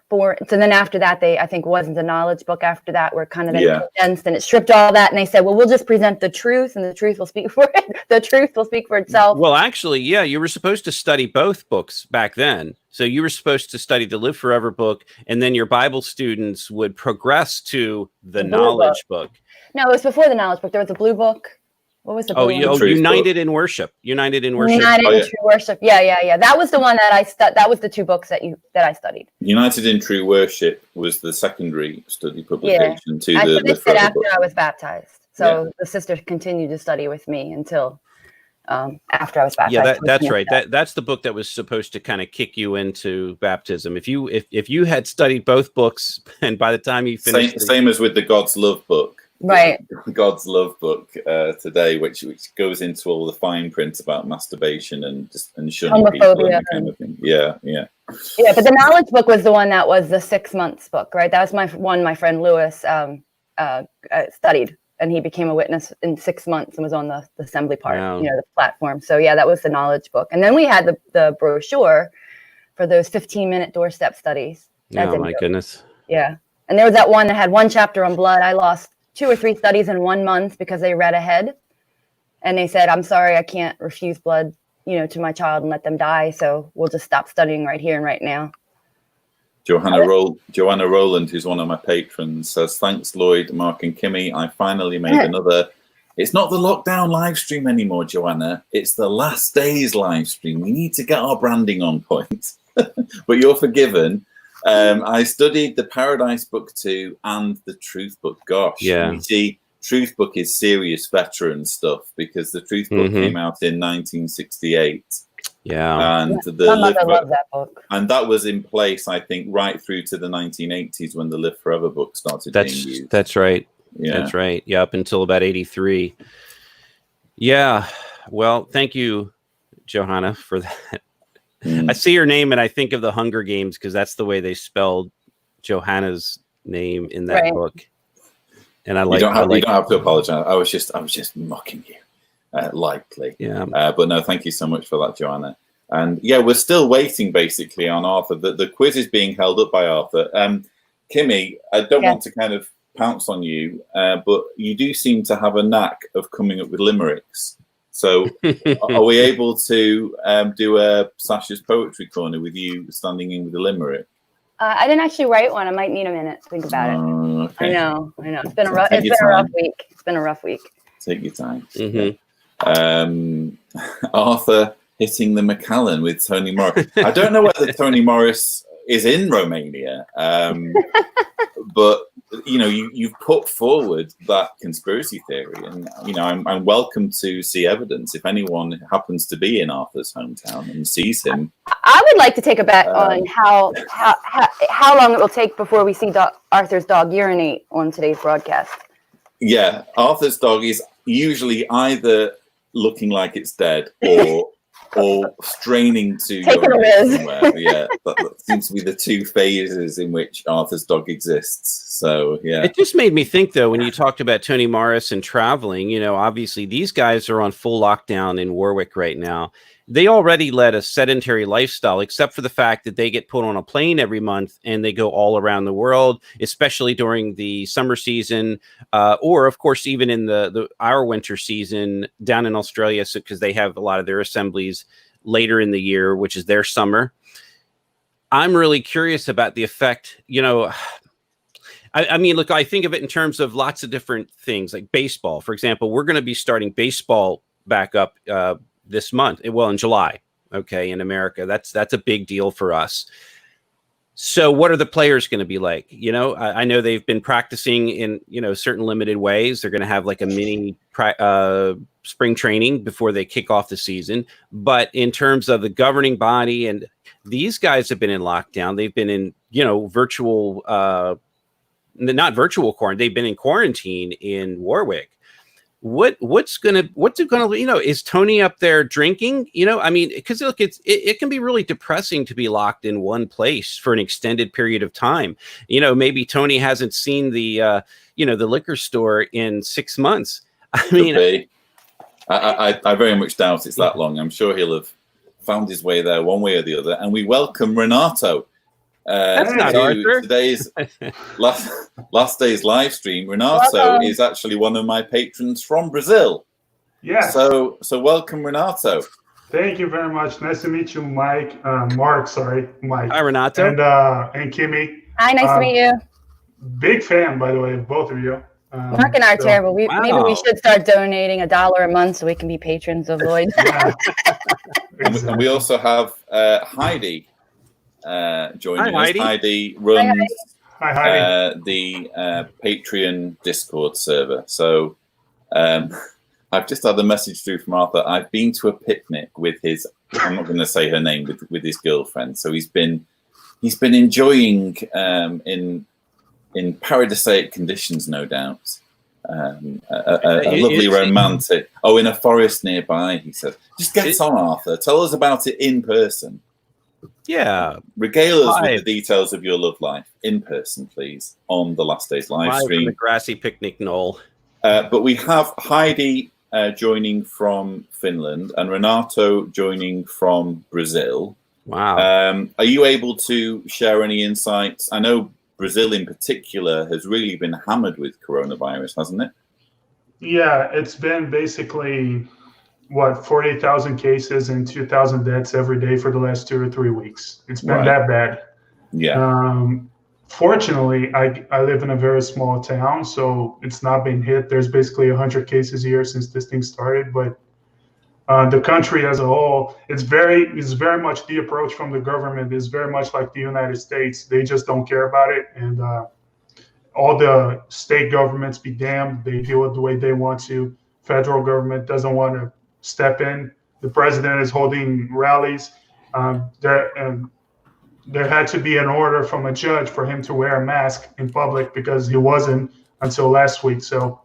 boring. So then after that, I think wasn't a knowledge book after that, where kind of then condensed and it stripped all that, and they said, well, we'll just present the truth, and the truth will speak for it. The truth will speak for itself. Well, actually, yeah, you were supposed to study both books back then. So you were supposed to study the Live Forever book, and then your Bible students would progress to the knowledge book. No, it was before the knowledge book. There was a blue book. What was the blue one? United in Worship. United in Worship. United in True Worship. Yeah. That was the one that I studied. That was the two books that I studied. United in True Worship was the secondary study publication to I the finished it after I was baptized. So the sister continued to study with me until after I was baptized. Yeah, that's right. That's the book that was supposed to kind of kick you into baptism. If you had studied both books, and by the time you finished, same as with the God's Love book. Right. God's Love book today, which goes into all the fine print about masturbation and shunning people and that kind of thing. Yeah. But the knowledge book was the one that was the 6 months book, right? That was my friend Lewis studied, and he became a witness in 6 months and was on the assembly part, the platform. So that was the knowledge book, and then we had the brochure for those 15-minute doorstep studies. Oh my goodness. Yeah, and there was that one that had one chapter on blood. I lost 2 or 3 studies in 1 month because they read ahead, and they said, I'm sorry, I can't refuse blood, to my child and let them die. So we'll just stop studying right here and right now. Joanna Rowland, who's one of my patrons, says, thanks, Lloyd, Mark and Kimmy. I finally made another. It's not the lockdown live stream anymore, Joanna. It's the last days live stream. We need to get our branding on point. But you're forgiven. I studied the Paradise Book 2 and the Truth Book. Gosh, you see, Truth Book is serious veteran stuff, because the Truth Book came out in 1968. Yeah, and my mother loved that book. And that was in place, I think, right through to the 1980s when the Live Forever book started being used. That's right. Yeah. That's right. Yeah, up until about 83. Yeah. Well, thank you, Johanna, for that. I see your name and I think of the Hunger Games, because that's the way they spelled Johanna's name in that book. And I like. You don't have to apologize. I was just mocking you, lightly. Yeah. But no, thank you so much for that, Joanna. And yeah, we're still waiting basically on Arthur. The quiz is being held up by Arthur. Kimmy, I don't want to kind of pounce on you, but you do seem to have a knack of coming up with limericks. So are we able to do a Sasha's Poetry Corner with you standing in with a limerick? I didn't actually write one. I might need a minute to think about it. Okay. I know. It's been a rough week. It's been a rough week. Take your time. Arthur hitting the Macallan with Tony Morris. I don't know whether Tony Morris is in Romania, but you've put forward that conspiracy theory, and I'm welcome to see evidence if anyone happens to be in Arthur's hometown and sees him. I would like to take a bet on how long it will take before we see Arthur's dog urinate on today's broadcast. Yeah, Arthur's dog is usually either looking like it's dead or straining to urinate somewhere. Yeah, that seems to be the two phases in which Arthur's dog exists. So yeah, it just made me think though, when you talked about Tony Morris and traveling, obviously these guys are on full lockdown in Warwick right now. They already led a sedentary lifestyle, except for the fact that they get put on a plane every month and they go all around the world, especially during the summer season, or of course, even in our winter season down in Australia, because they have a lot of their assemblies later in the year, which is their summer. I'm really curious about the effect, I mean, look, I think of it in terms of lots of different things, like baseball. For example, we're going to be starting baseball back up this month, in July, in America. That's a big deal for us. So what are the players going to be like? I know they've been practicing in, certain limited ways. They're going to have like a mini spring training before they kick off the season. But in terms of the governing body, and these guys have been in lockdown, they've been in, virtual, not virtual quarantine. They've been in quarantine in Warwick. What's it gonna is Tony up there drinking? I mean, because look, it can be really depressing to be locked in one place for an extended period of time. Maybe Tony hasn't seen the the liquor store in 6 months. I mean, I very much doubt it's that long. I'm sure he'll have found his way there one way or the other. And we welcome Renato. That's not to Arthur. Today's last day's live stream. Renato Welcome. is actually one of my patrons from Brazil. Yes. So welcome, Renato. Thank you very much. Nice to meet you, Mike. Mark, sorry, Mike. Hi, Renato. And Kimmy. Hi, nice to meet you. Big fan, by the way, of both of you. Mark and I are so- terrible. Maybe Wow. we should start donating $1 a month so we can be patrons of Lloyd. Yeah. And we also have Heidi joining Hi, us. Heidi. Heidi runs Hi, Heidi. the Patreon Discord server. So I've just had a message through from Arthur. I've been to a picnic with his, I'm not going to say her name, with his girlfriend. So he's been enjoying in paradisaic conditions, no doubt. A lovely romantic. Oh, in a forest nearby, he said. Just get on, Arthur. Tell us about it in person. Yeah. Regale us Hi. with the details of your love life in person, please, on the last day's live Live from the stream. grassy picnic knoll. But we have Heidi joining from Finland and Renato joining from Brazil. Wow. Are you able to share any insights? I know Brazil in particular has really been hammered with coronavirus, hasn't it? Yeah, it's been basically, 40,000 cases and 2,000 deaths every day for the last 2 or 3 weeks. It's been Right. that bad. Yeah. Fortunately, I live in a very small town, so it's not been hit. There's basically 100 cases a year since this thing started, but the country as a whole, it's very much the approach from the government is very much like the United States. They just don't care about it, and all the state governments be damned. They do it the way they want to. Federal government doesn't want to step in. The president is holding rallies. There had to be an order from a judge for him to wear a mask in public because he wasn't until last week. So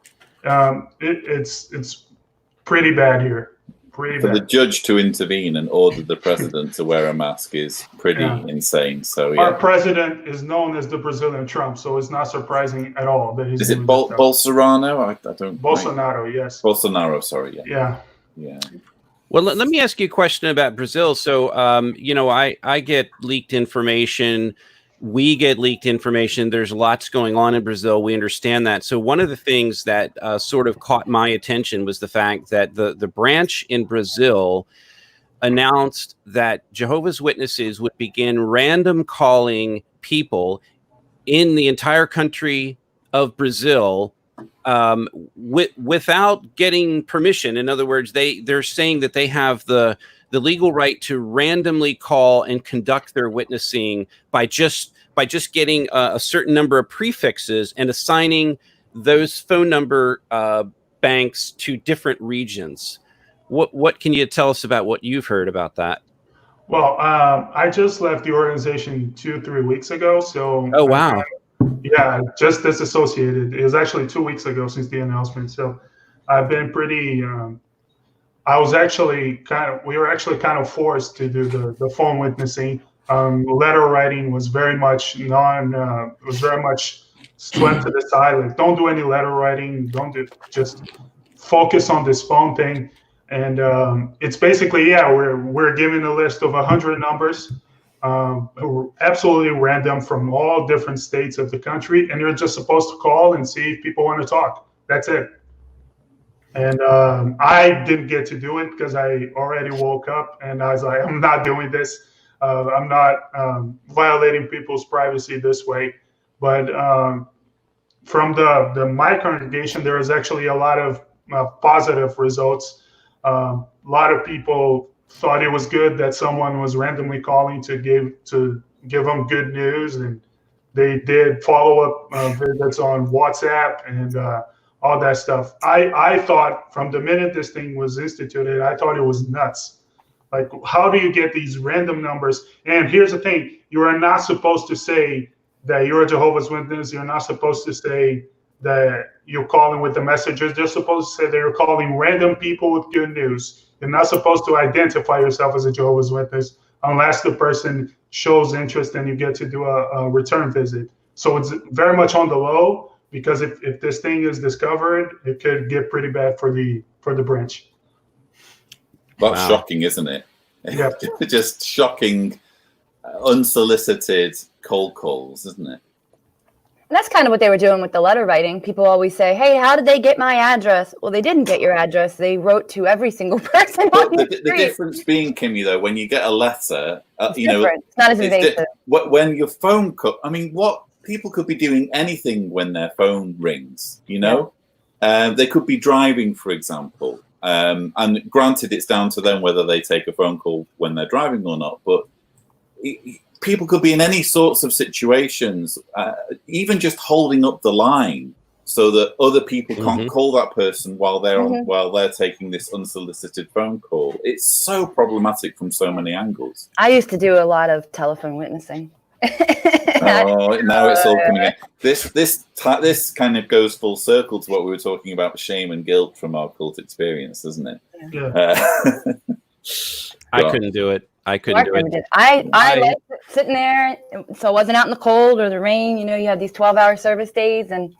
it's pretty bad here. Pretty For the bad. judge to intervene and order the president to wear a mask is pretty Yeah. insane. So Our yeah. president is known as the Brazilian Trump, so it's not surprising at all that he's Is it doing this stuff. Bolsonaro? I don't. Bolsonaro, yes. Bolsonaro. Sorry. Yeah. Yeah. Yeah. Well, let me ask you a question about Brazil. So, I get leaked information. We get leaked information. There's lots going on in Brazil. We understand that. So one of the things that sort of caught my attention was the fact that the branch in Brazil announced that Jehovah's Witnesses would begin random calling people in the entire country of Brazil without getting permission. In other words, they're saying that they have the legal right to randomly call and conduct their witnessing by just getting a certain number of prefixes and assigning those phone number banks to different regions. What can you tell us about what you've heard about that? Well, I just left the organization 2-3 weeks ago. So Oh, wow. Yeah, just disassociated. It was actually 2 weeks ago since the announcement. So I've been pretty. I was actually we were actually kind of forced to do the phone witnessing. Letter writing was very much swept to the side. Like, don't do any letter writing. Just focus on this phone thing. And it's basically, we're given a list of 100 numbers, absolutely random from all different states of the country, and you're just supposed to call and see if people want to talk. That's it. And I didn't get to do it because I already woke up and I was like, I'm not doing this. I'm not violating people's privacy this way. But from my congregation, there was actually a lot of positive results. A lot of people thought it was good that someone was randomly calling to give them good news, and they did follow-up visits on WhatsApp and all that stuff. I thought from the minute this thing was instituted, I thought it was nuts. Like, how do you get these random numbers? And here's the thing: you are not supposed to say that you're a Jehovah's Witness. You're not supposed to say that you're calling with the messengers. You're supposed to say that you're calling random people with good news. You're not supposed to identify yourself as a Jehovah's Witness unless the person shows interest and you get to do a return visit. So it's very much on the low, because if this thing is discovered, it could get pretty bad for the branch. That's Wow. shocking, isn't it? Yeah. Just shocking, unsolicited cold calls, isn't it? And that's kind of what they were doing with the letter writing. People always say, "Hey, how did they get my address?" Well, they didn't get your address. They wrote to every single person But on the the street. difference being, Kimmy, though, when you get a letter, It's different. It's not as invasive. When your phone I mean, what people could be doing anything when their phone rings, you know? They could be driving, for example. And granted, it's down to them whether they take a phone call when they're driving or not. But people could be in any sorts of situations, even just holding up the line so that other people can't call that person while they're taking this unsolicited phone call. It's so problematic from so many angles. I used to do a lot of telephone witnessing. Oh, now it's all coming in. This kind of goes full circle to what we were talking about, shame and guilt from our cult experience, doesn't it? Yeah. I couldn't do it. I couldn't do it. I liked sitting there, so I wasn't out in the cold or the rain. You know, you have these 12-hour service days, and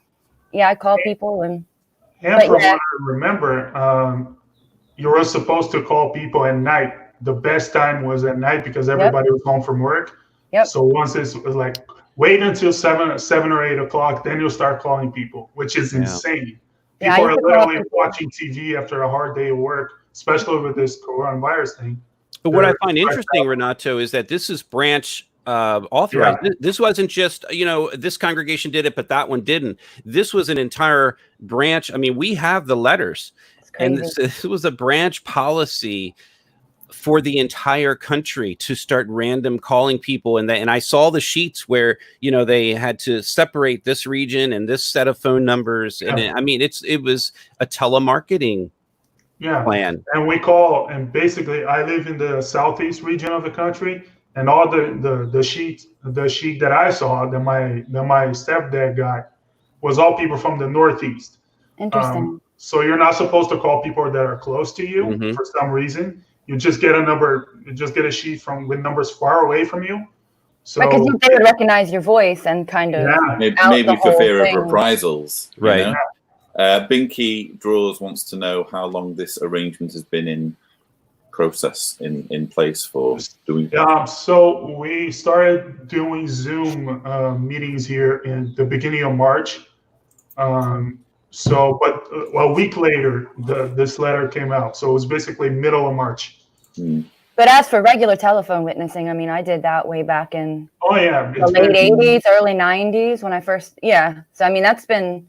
I call people and. And from what I remember, you were supposed to call people at night. The best time was at night because everybody was home from work. Yep. So once it was like, wait until 7 or 8 o'clock, then you'll start calling people, which is insane. Yeah, People are literally watching TV after a hard day of work, especially with this coronavirus thing. But what I find interesting, Renato, is that this is branch authorized. Yeah. This wasn't just, this congregation did it, but that one didn't. This was an entire branch. I mean, we have the letters, and this was a branch policy for the entire country to start random calling people. And I saw the sheets where, they had to separate this region and this set of phone numbers. And it was a telemarketing plan. And we call, and basically I live in the southeast region of the country, and all the sheet that I saw that my stepdad got was all people from the northeast. Interesting. So you're not supposed to call people that are close to you for some reason. You just get a number, you just get a sheet with numbers far away from you. So because they would recognize your voice and kind of maybe for fear of reprisals, right? Binky Draws wants to know how long this arrangement has been in place for. So we started doing Zoom meetings here in the beginning of March. But a week later, this letter came out. So it was basically middle of March. But as for regular telephone witnessing, I mean, I did that way back in the late 80s, early 90s when I first, So, I mean, that's been,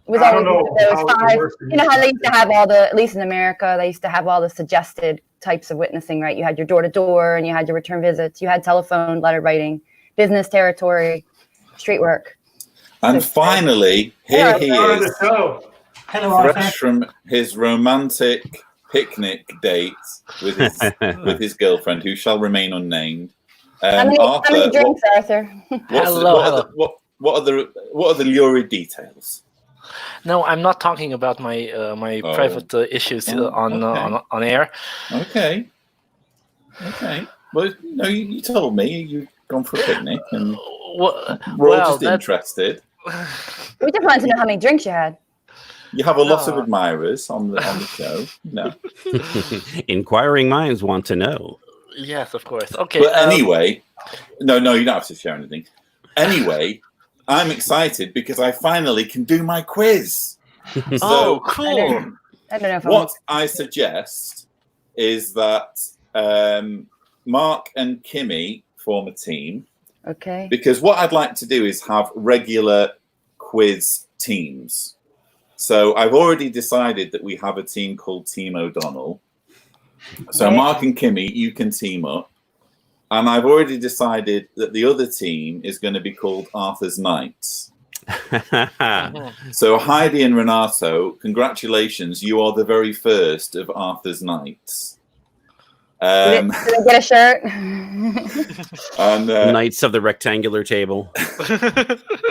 it was always those 5, you know how they used to have at least in America, they used to have all the suggested types of witnessing, right? You had your door-to-door and you had your return visits. You had telephone, letter writing, business territory, street work. And finally, here he is, Hello, fresh from his romantic picnic date with his girlfriend, who shall remain unnamed. How many drinks, Arthur? What are the lurid details? No, I'm not talking about my private issues on air. Okay. Well, no, you told me you'd gone for a picnic, and we're all just interested. We just wanted to know how many drinks you had. You have a lot of admirers on the show. No. Inquiring minds want to know. Yes, of course. Okay. But anyway, no, you don't have to share anything. Anyway, I'm excited because I finally can do my quiz. So, cool. I don't know if what I suggest is that Mark and Kimmy form a team. Okay. Because what I'd like to do is have regular quiz teams. So I've already decided that we have a team called Team O'Donnell. So Mark and Kimmy, you can team up. And I've already decided that the other team is going to be called Arthur's Knights. So Heidi and Renato, congratulations. You are the very first of Arthur's Knights. Did I get a shirt? And, Knights of the rectangular table.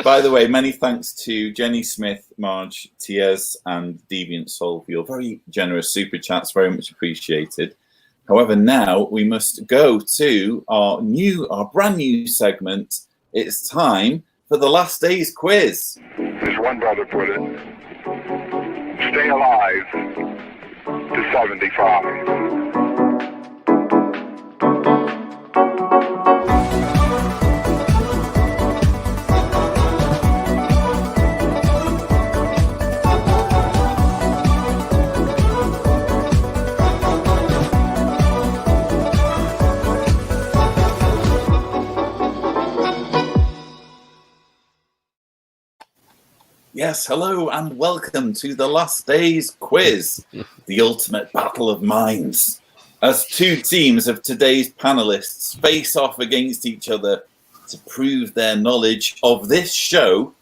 by the way, many thanks to Jenny Smith, Marge, Tiez, and Deviant Soul for your very generous super chats. Very much appreciated. However, now we must go to our brand new segment. It's time for the last day's quiz. As one brother put it, stay alive to 75. Yes, hello and welcome to the last day's quiz, the ultimate battle of minds. As two teams of today's panelists face off against each other to prove their knowledge of this show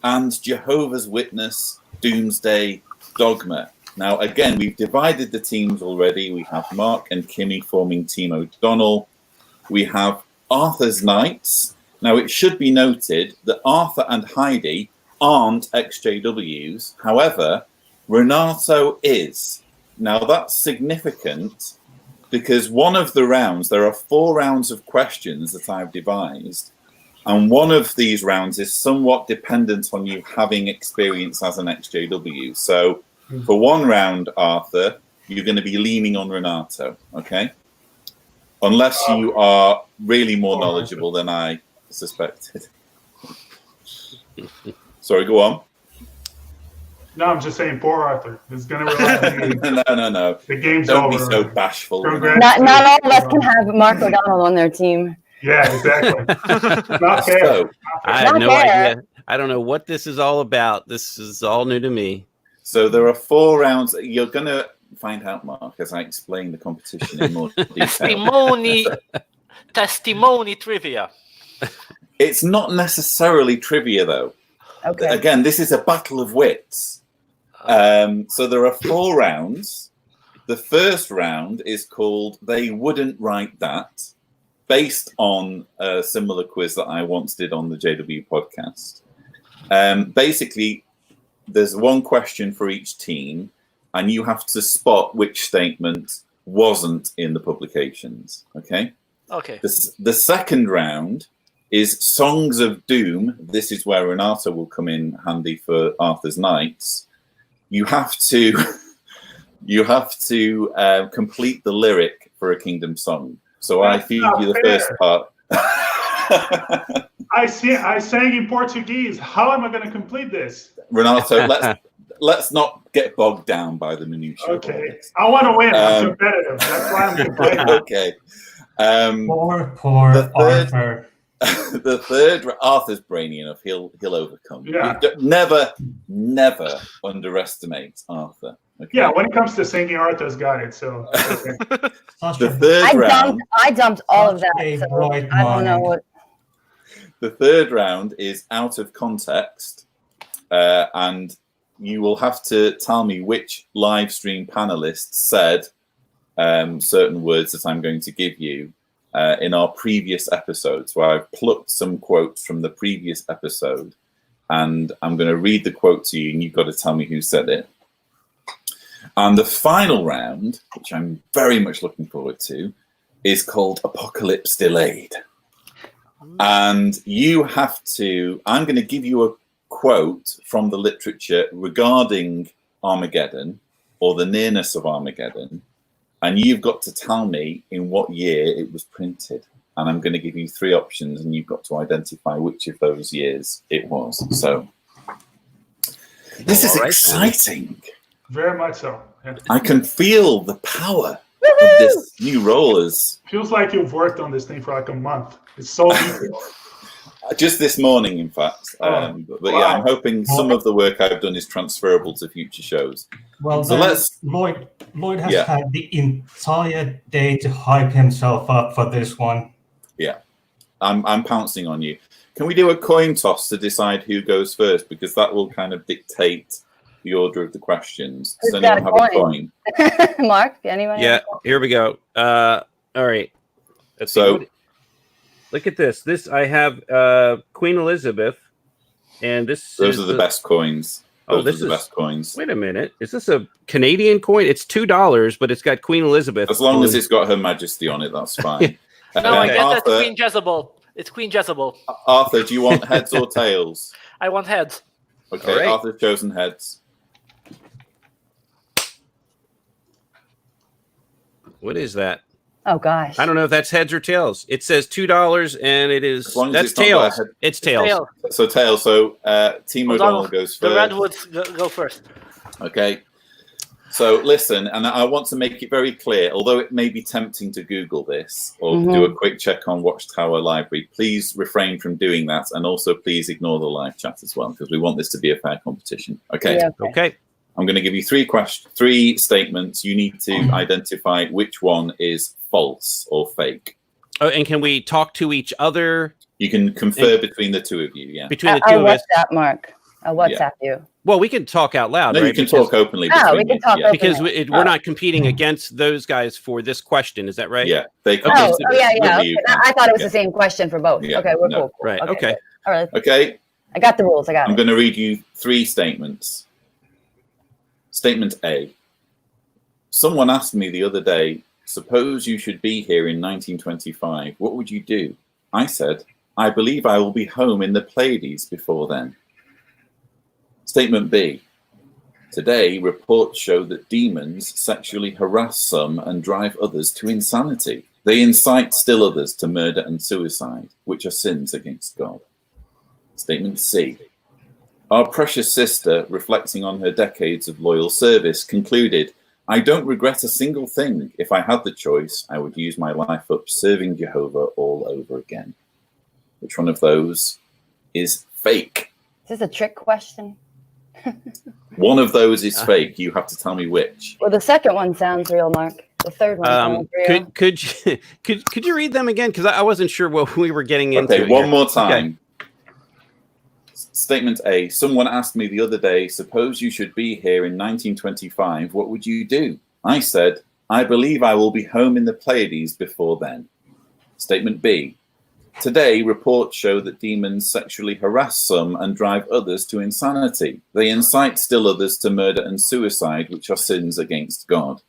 and Jehovah's Witness Doomsday Dogma. Now, again, we've divided the teams already. We have Mark and Kimmy forming Team O'Donnell. We have Arthur's Knights. Now, it should be noted that Arthur and Heidi aren't XJWs. However, Renato is. Now, that's significant because one of the rounds, there are 4 rounds of questions that I've devised, and one of these rounds is somewhat dependent on you having experience as an XJW. So for one round, Arthur, you're going to be leaning on Renato, okay? Unless you are really more knowledgeable than I suspected. Sorry, go on. No, I'm just saying, poor Arthur. He's going to rely on me. No. The game's Don't over. be so bashful. Congrats. Not all of us can have Mark O'Donnell on their team. Yeah, exactly. Not fair. So, I have Not no fair. idea. I don't know what this is all about. This is all new to me. so there are 4 rounds. You're going to find out, Mark, as I explain the competition in more detail. Testimony trivia. It's not necessarily trivia, though. Okay. Again, this is a battle of wits. So there are 4 rounds. The first round is called They Wouldn't Write That, based on a similar quiz that I once did on the JW podcast. Basically, there's one question for each team, and you have to spot which statement wasn't in the publications. Okay? Okay. The second round is Songs of Doom. This is where Renato will come in handy for Arthur's Knights. You have to complete the lyric for a Kingdom song. So I feed you the first part. I sang in Portuguese. How am I going to complete this? Renato, let's not get bogged down by the minutiae. Okay. I want to win. I'm competitive. That's why I'm complaining. Okay. Poor the third- Arthur. The third, Arthur's brainy enough. He'll overcome. Yeah. Never underestimate Arthur. Okay? Yeah, when it comes to singing, Arthur's got it. So okay. The third round. I dumped all of that. A So bright I don't know mind. what. The third round is out of context, and you will have to tell me which live stream panelists said certain words that I'm going to give you in our previous episodes, where I've plucked some quotes from the previous episode, and I'm going to read the quote to you, and you've got to tell me who said it. And the final round, which I'm very much looking forward to, is called Apocalypse Delayed. And you have to, I'm going to give you a quote from the literature regarding Armageddon, or the nearness of Armageddon, and you've got to tell me in what year it was printed. And I'm going to give you 3 options, and you've got to identify which of those years it was. So this is exciting. Very much so. Yeah. I can feel the power of this new rollers. Feels like you've worked on this thing for like a month. It's so easy. Just this morning, in fact. But yeah, I'm hoping some of the work I've done is transferable to future shows. Well, So then let's- Lloyd has Yeah. had the entire day to hype himself up for this one. Yeah, I'm pouncing on you. Can we do a coin toss to decide who goes first? Because that will kind of dictate the order of the questions. Does Who's got anyone a have a coin? Mark, anyone? Yeah, here we go. All right. Let's see. So- Look at this. I have Queen Elizabeth, and this Those is are the best coins. Oh, Those this are the is- best coins. Wait a minute. Is this a Canadian coin? It's $2, but it's got Queen Elizabeth. As long as it's got Her Majesty on it, that's fine. No, I guess that's Arthur, Queen Jezebel. It's Queen Jezebel. Arthur, do you want heads or tails? I want heads. Okay, All right. Arthur's chosen heads. What is that? Oh gosh. I don't know if that's heads or tails. It says $2, and it is As long as that's it's not tails. got a head- It's tails. Tail. So tails. So Team O'Donnell O'Donnell, goes The first. Redwoods go first. Okay. So listen, and I want to make it very clear, although it may be tempting to Google this or do a quick check on Watchtower Library, please refrain from doing that. And also please ignore the live chat as well, because we want this to be a fair competition. Okay. Yeah, Okay. I'm going to give you three statements. You need to identify which one is false or fake. Oh, and can we talk to each other? You can confer between the two of you, yeah. Between the I'll two of us? WhatsApp Mark. I'll WhatsApp you. Well, we can talk out loud, No, right? you can talk openly. Oh, we can talk openly. Because we're not competing against those guys for this question. Is that right? Yeah. They Oh, yeah. Okay. I thought it was the same question for both. Yeah, Okay, we're no. cool. Right. Okay. All right. Okay. I got the rules. I got I'm it. going to read you three statements. Statement A. Someone asked me the other day, suppose you should be here in 1925. What would you do? I said, I believe I will be home in the Pleiades before then. Statement B. Today, reports show that demons sexually harass some and drive others to insanity. They incite still others to murder and suicide, which are sins against God. Statement C. Our precious sister, reflecting on her decades of loyal service, concluded, I don't regret a single thing. If I had the choice, I would use my life up serving Jehovah all over again. Which one of those is fake? Is this a trick question? One of those is fake. You have to tell me which. Well, the second one sounds real, Mark. The third one sounds real. Could you read them again? Because I wasn't sure what we were getting into. Okay, one more time. Okay. Statement A. Someone asked me the other day, suppose you should be here in 1925, what would you do? I said, I believe I will be home in the Pleiades before then. Statement B. Today, reports show that demons sexually harass some and drive others to insanity. They incite still others to murder and suicide, which are sins against God.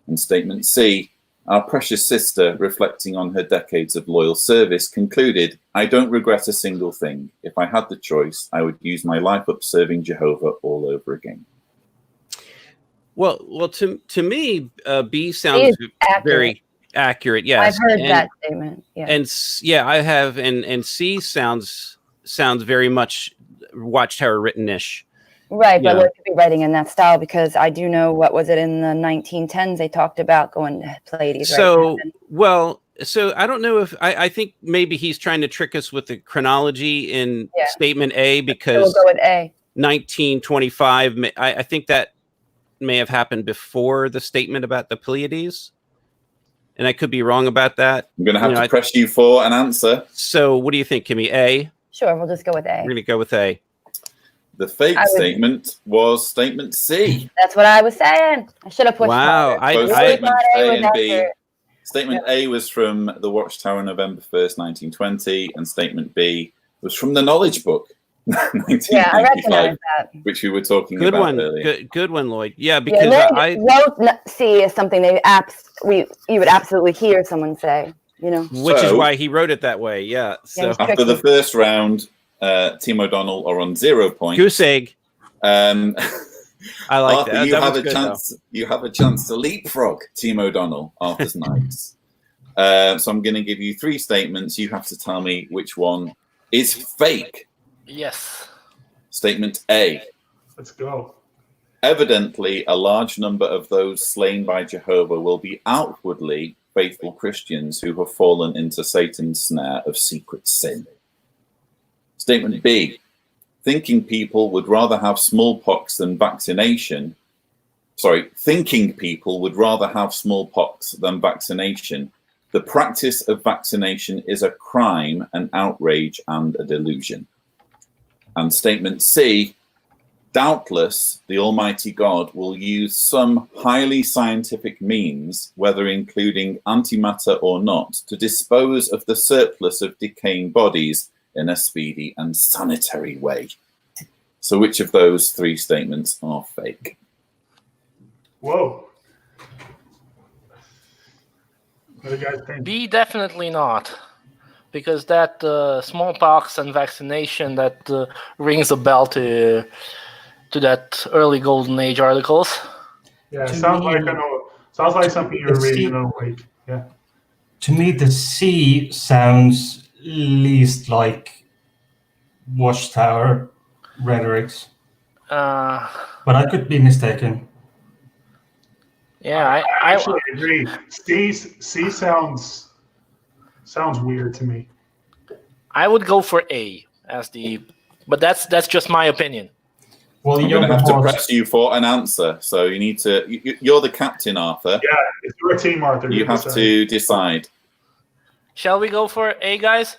And statement C. Our precious sister, reflecting on her decades of loyal service, concluded, I don't regret a single thing. If I had the choice, I would use my life up serving Jehovah all over again. Well, to me, B sounds very accurate. Yes, I've heard that statement. Yeah. And yeah, I have, and C sounds very much Watchtower written-ish. Right, but Yeah. we could be writing in that style because I do know what was it in the 1910s they talked about going to Pleiades. So, right? well, so I don't know if I think maybe he's trying to trick us with the chronology in statement A because we'll go with A. 1925. I think that may have happened before the statement about the Pleiades, and I could be wrong about that. I'm going to have to press you for an answer. So, what do you think, Kimmy? A? Sure, we'll just go with A. We're going to go with A. The fake statement was statement C. That's what I was saying. I should have pushed. Wow, Statement A A was and B. accurate. Statement A was from the Watchtower, November 1st, 1920, and statement B was from the Knowledge Book, 1995, Yeah, I recognize that. which we were talking Good about one. earlier. Good one, Lloyd. Yeah, because Rote C is something you would absolutely hear someone say. You know, which is why he wrote it that way. Yeah. So After the first round, Team O'Donnell are on 0 points. Goose egg. I like Arthur, that. You That have was a good, chance. You have a chance to leapfrog Team O'Donnell. Arthur's nice. So I'm going to give you three statements. You have to tell me which one is fake. Yes. Statement A. Let's go. Evidently, a large number of those slain by Jehovah will be outwardly faithful Christians who have fallen into Satan's snare of secret sin. Statement B. Thinking people would rather have smallpox than vaccination. Thinking people would rather have smallpox than vaccination. The practice of vaccination is a crime, an outrage, and a delusion. And statement C. Doubtless, the Almighty God will use some highly scientific means, whether including antimatter or not, to dispose of the surplus of decaying bodies in a speedy and sanitary way. So which of those three statements are fake? Whoa. What do you guys think? B, definitely not. Because that smallpox and vaccination, that rings a bell to that early Golden Age articles. Yeah, sounds like something you're reading in a week. Yeah. To me, the C sounds least like Watchtower rhetorics. But I could be mistaken. Yeah, I I actually agree. C sounds weird to me. I would go for A as the, but that's just my opinion. Well, I'm you're going to the have to boss. press you for an answer. So you need to. You're the captain, Arthur. Yeah, it's your team, Arthur. You have decide. to decide. Shall we go for A, guys?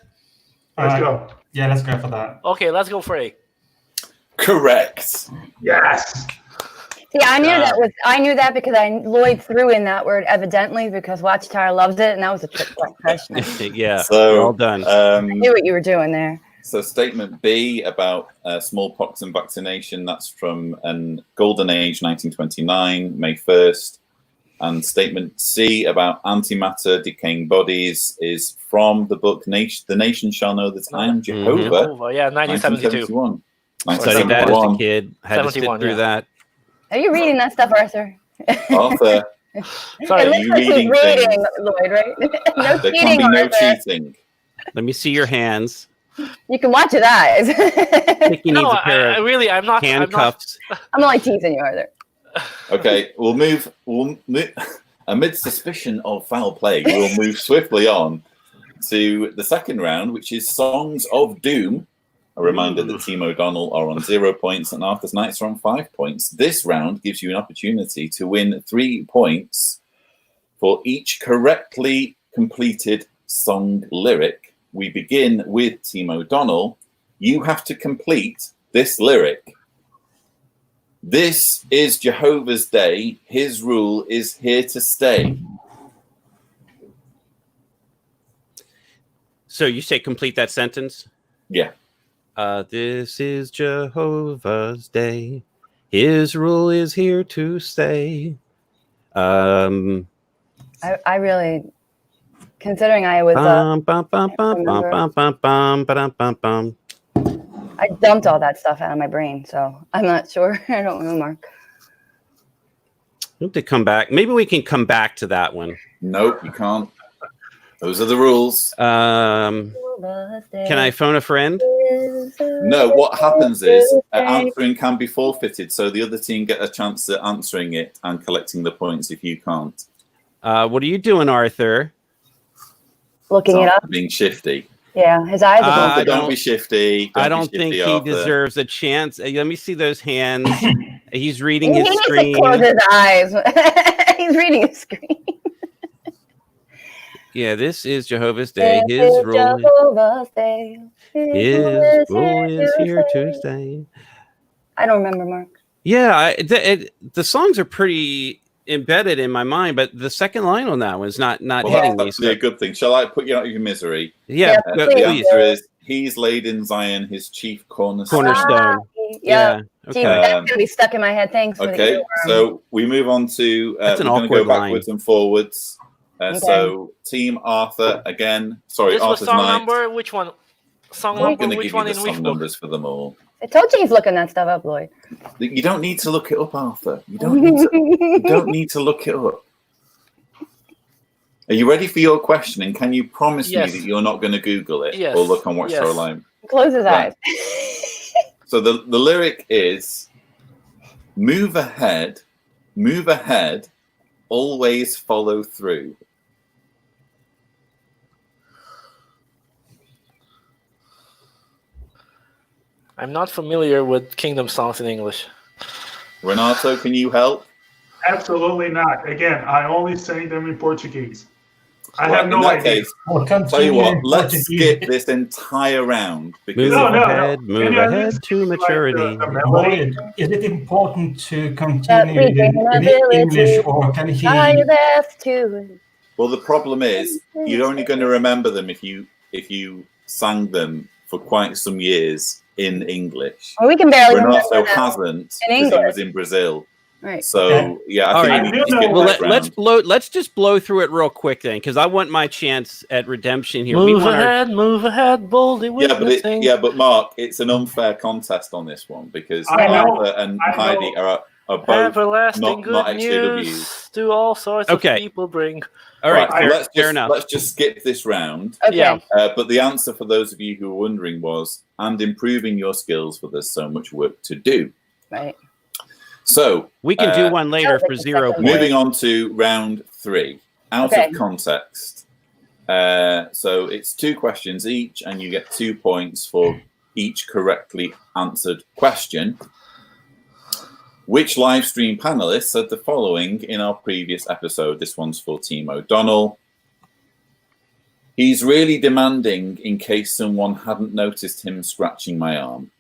Let's go. Yeah, let's go for that. Okay, let's go for A. Correct. Yes. See, I knew that because Lloyd threw in that word evidently because Watchtower loves it, and that was a trick question. Yeah. So well done. I knew what you were doing there. So statement B about smallpox and vaccination, that's from an Golden Age 1929, May 1st. And statement C about antimatter decaying bodies is from the book The Nation Shall Know That I Am Jehovah, Yeah, 1972. 1971. Studied that as a 1971. kid. Had to sit 71, through yeah. that. Are you reading that stuff, Arthur? Arthur, Sorry, It are looks you like he's reading reading, things? Lloyd, right? No There can cheating, be no Arthur. cheating. Let me see your hands. You can watch his eyes. He needs no, a pair I of really, I'm not. handcuffs. I'm only teasing you, Arthur. Okay, we'll move. Amid suspicion of foul play, we'll move swiftly on to the second round, which is Songs of Doom. A reminder that Team O'Donnell are on 0 points and Arthur's Knights are on 5 points. This round gives you an opportunity to win 3 points for each correctly completed song lyric. We begin with Team O'Donnell. You have to complete this lyric. This is Jehovah's day. His rule is here to stay. So you say complete that sentence? Yeah. This is Jehovah's day. His rule is here to stay. I really, considering I was, I dumped all that stuff out of my brain, so I'm not sure. I don't know, Mark. Hope to come back. Maybe we can come back to that one. Nope, you can't. Those are the rules. Can I phone a friend? No, what happens is answering can be forfeited, so the other team get a chance at answering it and collecting the points if you can't. What are you doing, Arthur? Looking it up. Being shifty. Yeah, his eyes are Arthur, don't be shifty. I don't think he Arthur. deserves a chance. Let me see those hands. He's reading He his needs screen. to close his eyes. He's reading his screen. Yeah, this is Jehovah's Day. His rule, Jehovah's Day. his rule is here to stay. I don't remember, Mark. Yeah, the songs are pretty embedded in my mind, but the second line on that one's not hitting me. That's a good thing. Shall I put you out of your misery? Yeah, The please. answer is he's laid in Zion his chief cornerstone. Cornerstone. Yeah. Okay. Gee, that's going to be stuck in my head. Thanks. For Okay, so we move on to That's an we're going to go awkward line. backwards and forwards. Okay. So Team Arthur again. Sorry, This was Arthur's song Knight. number. Which one? Song I'm number. going to Which give you one the in which song book? numbers for them all. I told you he's looking that stuff up, Lloyd. You don't need to look it up, Arthur. You don't need to. You don't need to look it up. Are you ready for your question? And can you promise Yes. me that you're not going to Google it Yes. or look on Watchtower Yes. Live? Close his Right. eyes. So the lyric is move ahead, always follow through. I'm not familiar with Kingdom songs in English. Renato, can you help? Absolutely not. Again, I only sang them in Portuguese. I Right, have no in that idea. case, Well, tell you what, let's Portuguese. skip this entire round because No, no. Move Can you ahead listen to like maturity. the melody? Lloyd, is it important to That continue we bring in ability. English, or can Try he? your best to. well, the problem is you're only going to remember them if you sang them for quite some years in English. Well, we can barely Renato remember that. hasn't in because he English. was in Brazil. Right. So yeah, All I think right. we need to I skip do know- Well, this round. let's just blow through it real quick then, because I want my chance at redemption here. Move ahead, boldly witnessing. But Mark, it's an unfair contest on this one because I know. Arthur and I know. Heidi are both Everlasting not good XJWs. news to all sorts Okay. of people bring. All right, Right, fair enough. let's just skip this round. Okay. Yeah. But the answer for those of you who are wondering was, and improving your skills, for there's so much work to do. Right. So We can do one later for 0 points. moving on to round 3, out Okay. of context. So it's 2 questions each, and you get 2 points for each correctly answered question. Which live stream panelist said the following in our previous episode? This one's for Team O'Donnell. He's really demanding in case someone hadn't noticed him scratching my arm.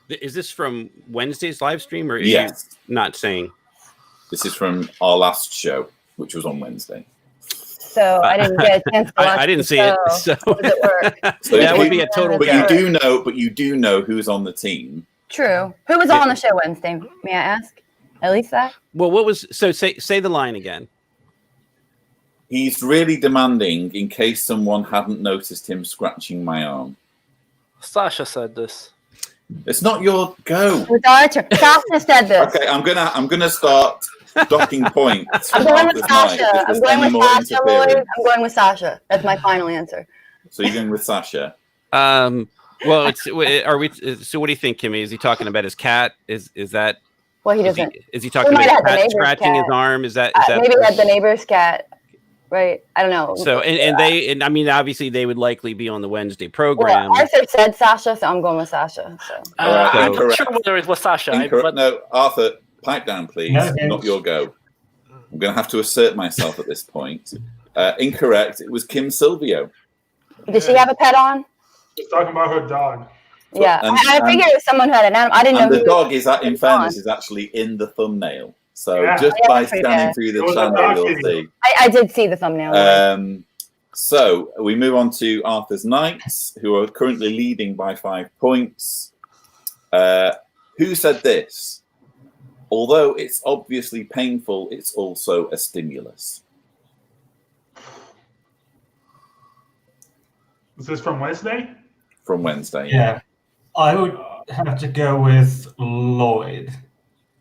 Is this from Wednesday's live stream, or is Yes. you not saying? This is from our last show, which was on Wednesday. So I didn't get a chance to watch I didn't the see it. show. So How does it work? So that you- would be a total But guess. you do know who's on the team. True. Who was on the show Wednesday? May I ask? At least that. Well, what was so? Say the line again. He's really demanding in case someone hadn't noticed him scratching my arm. Sasha said this. It's not your go. It was our turn. Sasha said this. Okay, I'm gonna start docking points. I'm going with after tonight Sasha. if I'm there's going any with more Sasha, Lloyd. interference. I'm going with Sasha. That's my final answer. So you're going with Sasha. Well, are we? So, what do you think, Kimmy? Is he talking about his cat? Is that? Well, he Is doesn't. he talking might about have the his cat neighbor's scratching cat. his arm? Is that? Maybe he had the neighbor's cat. Right. I don't know. So and I mean, obviously they would likely be on the Wednesday program. Well, Arthur said Sasha, so I'm going with Sasha. So I'm incorrect. not sure whether it was Sasha. Incorrect. But No, Arthur, pipe down, please. No, Not your go. I'm going to have to assert myself at this point. Incorrect. It was Kim Silvio. did she have a pet on? She's talking about her dog. Yeah. and- I figured it was someone who had an animal. I didn't And know the who dog is, in was fairness, on. is actually in the thumbnail. So Yeah. just Yeah, by that's pretty scanning bad. through It the was a channel, dog you'll video. see. I did see the thumbnail. So we move on to Arthur's Knights, who are currently leading by 5 points. Who said this? Although it's obviously painful, it's also a stimulus. Is this from Wednesday? From Wednesday. Yeah, I would have to go with Lloyd.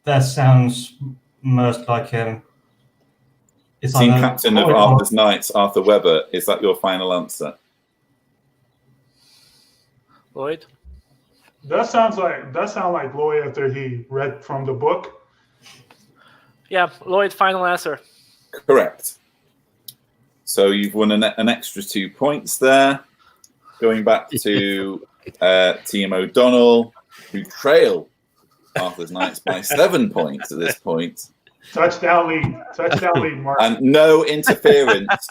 That sounds most like him. It's Team either captain of Lloyd or- Arthur's Knights, Arthur Weber. Is that your final answer? Lloyd? That sound like Lloyd after he read from the book. Yeah, Lloyd, final answer. Correct. So you've won an extra 2 points there. Going back to Team O'Donnell, who trail Arthur's Knights by 7 points at this point. Touchdown lead, Mark. And no interference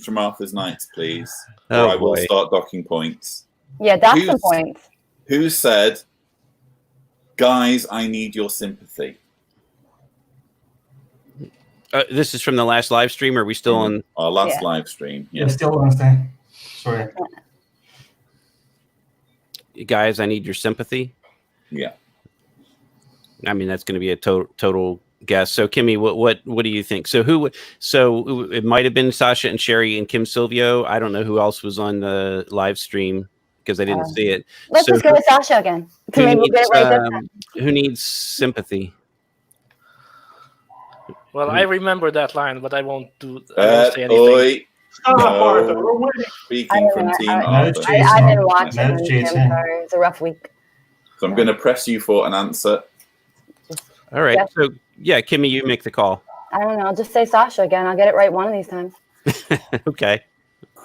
from Arthur's Knights, please. Oh, or I will boy. start docking points. Yeah, that's some who's- points. Who said, guys, I need your sympathy? This is from the last live stream. Are we still on? Our last Yeah. live stream. Yeah, Yeah. still Wednesday. Sorry. Guys, I need your sympathy. Yeah. I mean, that's going to be a total guess. So, Kimmy, what do you think? So it might have been Sasha and Sherry and Kim Silvio. I don't know who else was on the live stream because I didn't see it. Let's So just go with Sasha again. So who maybe we'll get it right this time. who needs sympathy? Well, I remember that line, but I won't say anything. Oi, Stop, No. Arthur. We're winning. speaking from Team Arthur. I didn't watch No it. I'm cheating. sorry. It was a rough week. So I'm going to press you for an answer. All right. Yeah. So, yeah, Kimmy, you make the call. I don't know. I'll just say Sasha again. I'll get it right one of these times. Okay.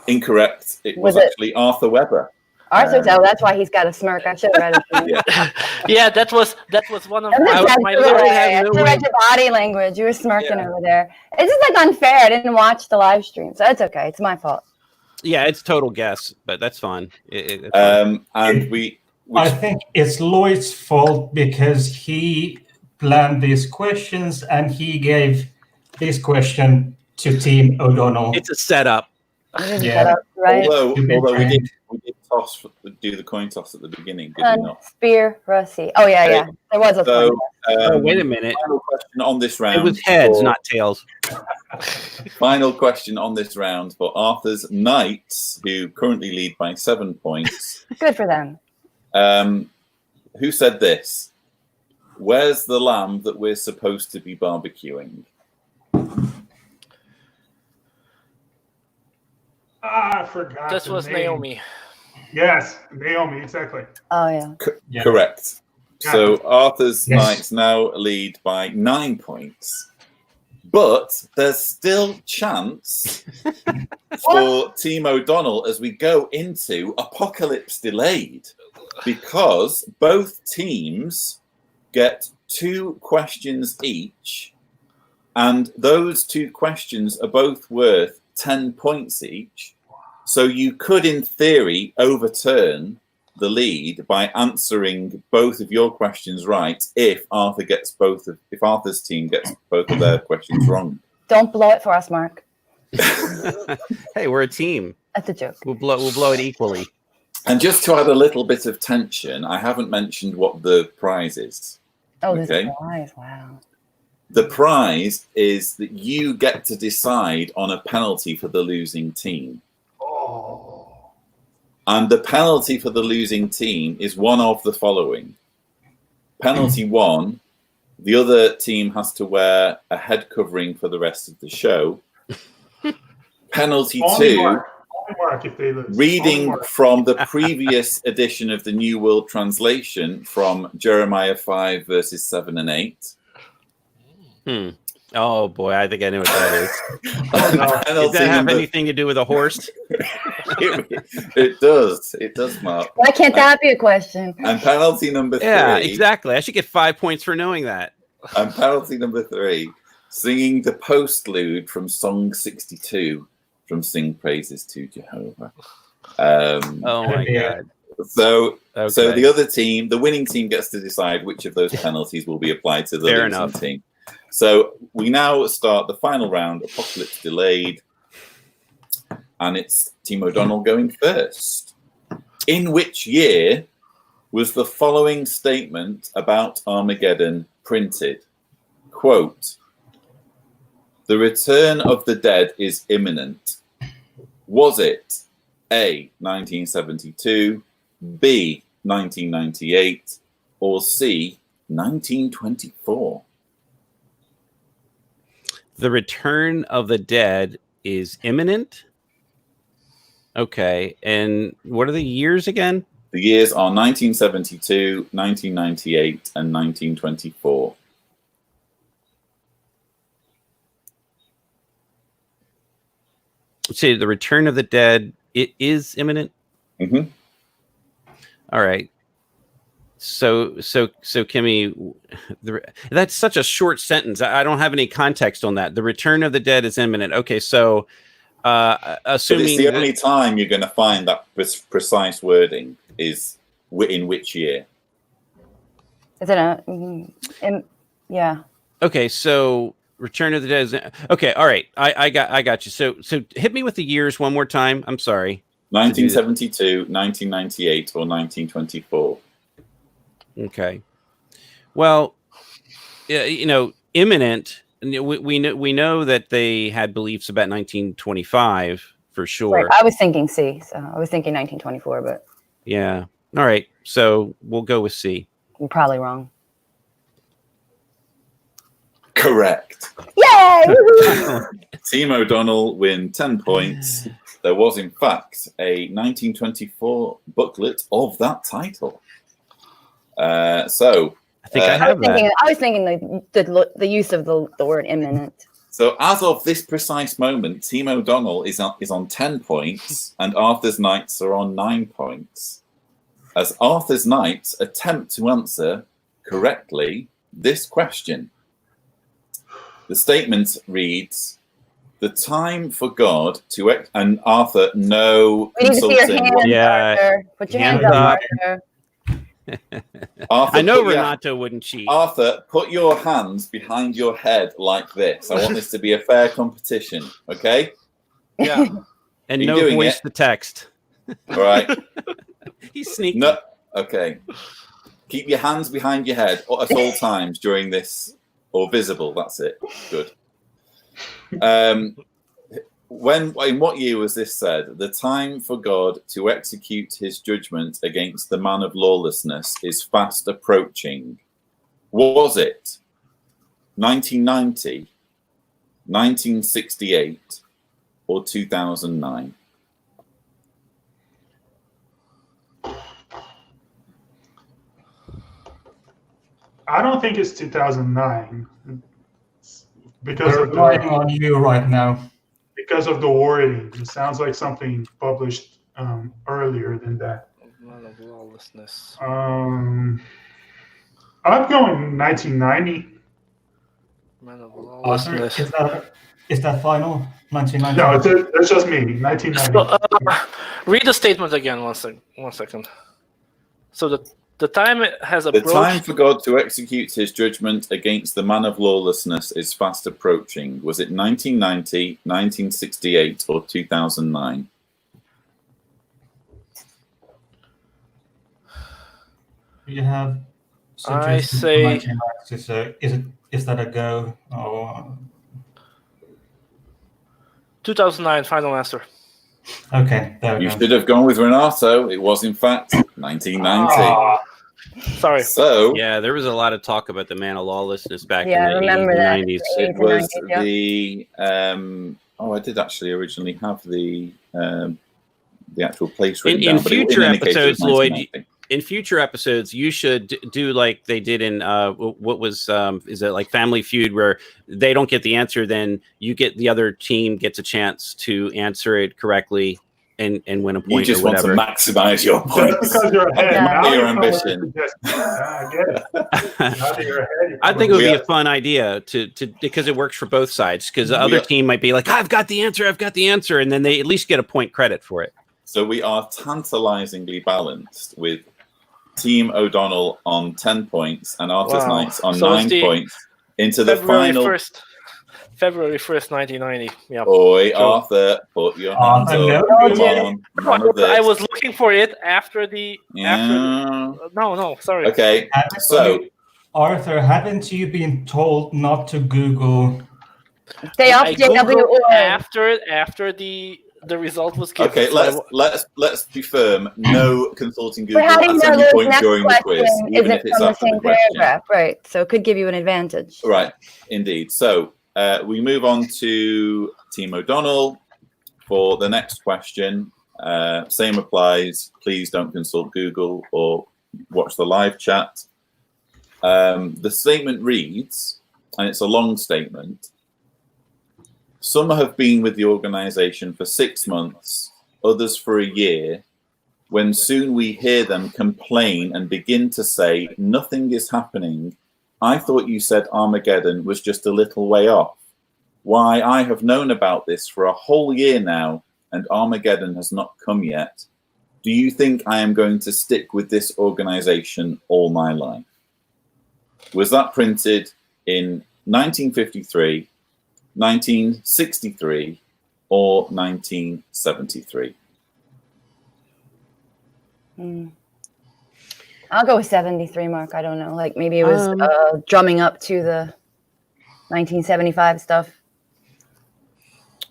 Incorrect. It was Was it- actually Arthur Weber. Arthur, oh, that's why he's got a smirk. I should have read it. Yeah. Yeah, that was one of That was my exactly lyrics. right. I should have read your body language. You were smirking over there. It's just like unfair. I didn't watch the live stream, so it's okay. It's my fault. Yeah, it's total guess, but that's fine. It's fine. And we I think it's Lloyd's fault because he planned these questions and he gave this question to Team O'Donnell. It's a setup. You didn't Yeah. shut up, right? although To be we frank. did do the coin toss at the beginning, did we not? Conspiracy. Oh yeah, yeah. There was a So point. Oh, wait a minute. final question on this round. It was heads, for- not tails. Final question on this round for Arthur's Knights, who currently lead by 7 points. Good for them. Who said this? Where's the lamb that we're supposed to be barbecuing? I forgot. This the was name. Naomi. Yes, Naomi, exactly. Oh yeah. Yeah. Correct. Yeah. So Arthur's Yes. Knights now lead by 9 points. But there's still chance for Team O'Donnell as we go into Apocalypse Delayed, because both teams get 2 questions each, and those 2 questions are both worth 10 points each. So you could, in theory, overturn the lead by answering both of your questions right if Arthur's team gets both of their questions wrong. Don't blow it for us, Mark. Hey, we're a team. That's a joke. We'll blow it equally. And just to add a little bit of tension, I haven't mentioned what the prize is. Oh, this Okay. is nice. Wow. The prize is that you get to decide on a penalty for the losing team. Oh. And the penalty for the losing team is one of the following. Penalty 1, the other team has to wear a head covering for the rest of the show. Penalty Only 2, Mark. Only Mark if they lose. Only reading Mark. from the previous edition of the New World Translation from Jeremiah 5, verses 7 and 8. Oh boy, I think I know what that is. Oh, no. Does that have anything to do with a horse? It does. It does, Mark. Why can't that be a question? And penalty number 3. Yeah, exactly. I should get 5 points for knowing that. And penalty number 3, singing the postlude from Song 62 from Sing Praises to Jehovah. Oh my Yeah. god. So Okay. the other team, the winning team, gets to decide which of those penalties will be applied to the Fair losing enough. team. So we now start the final round, Apocalypse Delayed, and it's Team O'Donnell going first. In which year was the following statement about Armageddon printed? Quote, "The return of the dead is imminent." Was it A, 1972, B, 1998, or C, 1924? The return of the dead is imminent. Okay, and what are the years again? The years are 1972, 1998, and 1924. Say the return of the dead. It is imminent. Mm-hmm. All right. So Kimmy, that's such a short sentence. I don't have any context on that. The return of the dead is imminent. Okay, so But assuming it's the only time you're going to find that precise wording is in which year. Is it yeah. okay, so return of the dead is okay. All right, I got you. So hit me with the years one more time. I'm sorry. 1972, 1998, or 1924. Okay. Well, imminent. We know that they had beliefs about 1925 for sure. Right. I was thinking C, so I was thinking 1924, but Yeah. All right. So we'll go with C. I'm probably wrong. Correct. Yay! Woohoo! Team O'Donnell win 10 points. There was, in fact, a 1924 booklet of that title. So I think I have that. I was thinking the use of the word imminent. So as of this precise moment, Team O'Donnell is on 10 points and Arthur's Knights are on 9 points. As Arthur's Knights attempt to answer correctly this question. The statement reads, "The time for God to..." And Arthur, no We need to see your consulting. hands, Yeah, Arthur. Put your hands hands up, up. Arthur. Arthur, I know put your- Renato wouldn't cheat. Arthur, put your hands behind your head like this. I want this to be a fair competition, okay? Yeah. And Are you no doing voice it? to text. All right. He's sneaky. No, okay. Keep your hands behind your head at all times during this, or visible. That's it. Good. In what year was this said? The time for God to execute his judgment against the man of lawlessness is fast approaching. Was it 1990, 1968, or 2009? I don't think it's 2009 because We're of relying the on you right now. wording. It sounds like something published earlier than that. Man of lawlessness. I'm going 1990. Man of Arthur, lawlessness. is that final? 1990? No, it's just me. 1990. So, read the statement again. One second. So the time has The approached. time for God to execute his judgment against the man of lawlessness is fast approaching. Was it 1990, 1968, or 2009? You have I suggestions for say- 1990, so is that a go? Or 2009, final answer. okay, there we You go. should have gone with Renato. It was, in fact, 1990. Ah, sorry. So, Yeah, there was a lot of talk about the man of lawlessness back Yeah, I in the 80s remember and that. 90s. it 80s and was 90s, yeah. the... I did actually originally have the actual place In written down. but it future indicated it was episodes, Lloyd, 1990. In future episodes, you should do like they did in what was is it like Family Feud, where they don't get the answer, then the other team gets a chance to answer it correctly and win a You point just or want to whatever. maximize your Just points. because you're ahead. That might now be your you come with ambition. suggestions. I get it. Now that you're ahead, you I come think it would with- be a fun idea to because it works for both sides. Because the We other are- team might be like, I've got the answer, and then they at least get a point credit for it. So we are tantalizingly balanced with Team O'Donnell on 10 points and Arthur's Wow. Knights on So it's 9 the points into the final. February 1st, 1990. Yeah. Oi, So- Arthur, put your Arthur, hands up. no. Come on. None of I this. was looking for it after the. Yeah. No, sorry. Okay, Haven't so you- Arthur, haven't you been told not to Google? Stay off I JW Googled or after the result was given. okay, so let's be firm. No consulting But Google how do you at know any the point next during the quiz, question even isn't if it's from the after the same question. paragraph? Right. So it could give you an advantage. Right, indeed. So we move on to Team O'Donnell for the next question. Same applies. Please don't consult Google or watch the live chat. The statement reads, and it's a long statement. Some have been with the organization for 6 months, others for a year, when soon we hear them complain and begin to say, nothing is happening. I thought you said Armageddon was just a little way off. Why, I have known about this for a whole year now, and Armageddon has not come yet. Do you think I am going to stick with this organization all my life? Was that printed in 1953, 1963, or 1973? I'll go with 73, Mark. I don't know. Like maybe it was drumming up to the 1975 stuff.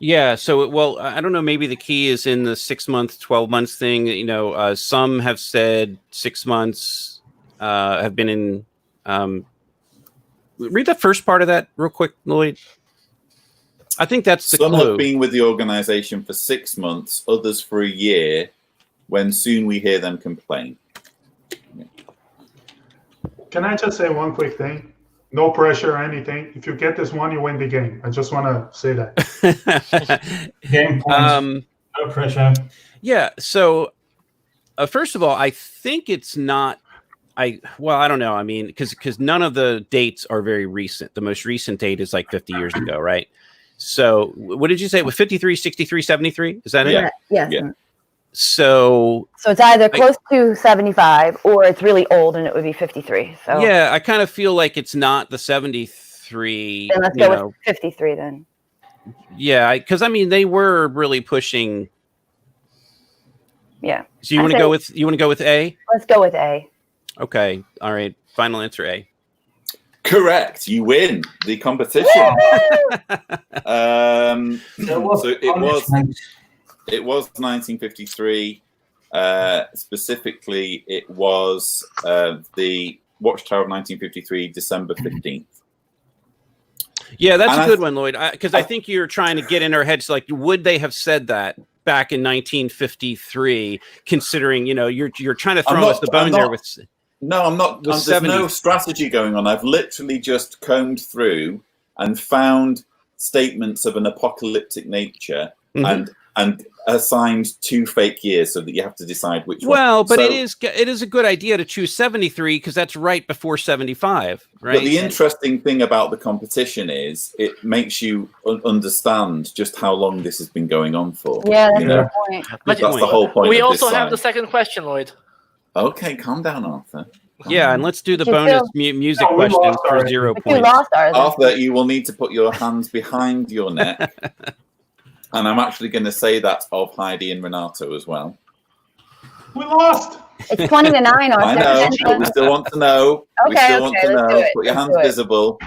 Yeah. So, well, I don't know. Maybe the key is in the 6 month, 12 months thing. You know, some have said 6 months have been in. Read the first part of that real quick, Lloyd. I think that's the Some clue. have been with the organization for 6 months, others for a year, when soon we hear them complain. Can I just say one quick thing? No pressure or anything. If you get this one, you win the game. I just want to say that. Game points. No pressure. Yeah. So, first of all, I think it's not. I don't know. I mean, because none of the dates are very recent. The most recent date is like 50 years ago, right? So, what did you say? It was 53, 63, 73? Is that it? Yeah. Yes. Yeah. So, So it's either close to 75 or it's really old and it would be 53. So yeah, I kind of feel like it's not the 73. then let's you go know. with 53 then. Yeah, because I mean, they were really pushing. Yeah. So you I want to say- go with A? Let's go with A. Okay. All right. Final answer A. Correct. You win the competition. There was So it was punishment. 1953. Specifically, it was the Watchtower of 1953, December 15th. Yeah, that's And a I good th- one, Lloyd. Because I think you're trying to get in our heads, like, would they have said that back in 1953? Considering, you know, you're trying to I'm throw not- us the bone I'm there not- with. No, I'm not. The There's no 70s. strategy going on. I've literally just combed through and found statements of an apocalyptic nature Mhm. and assigned 2 fake years so that you have to decide which one. Well, but So- it is a good idea to choose 73 because that's right before 75, right? But the interesting thing about the competition is it makes you understand just how long this has been going on for. Yeah, that's you a know? good point. That's the whole point. We of also this have the sign. second question, Lloyd. Okay, calm down, Arthur. Yeah, and let's do the But you bonus still- music No, we question lost for already. 0 But you points. lost ours. Arthur, you will need to put your hands behind your neck. And I'm actually going to say that of Heidi and Renato as well. We lost. It's 20 to 9, Arthur. I know, but we still want to know. We Okay, still want to let's do know. it. Put your Let's hands do it. visible.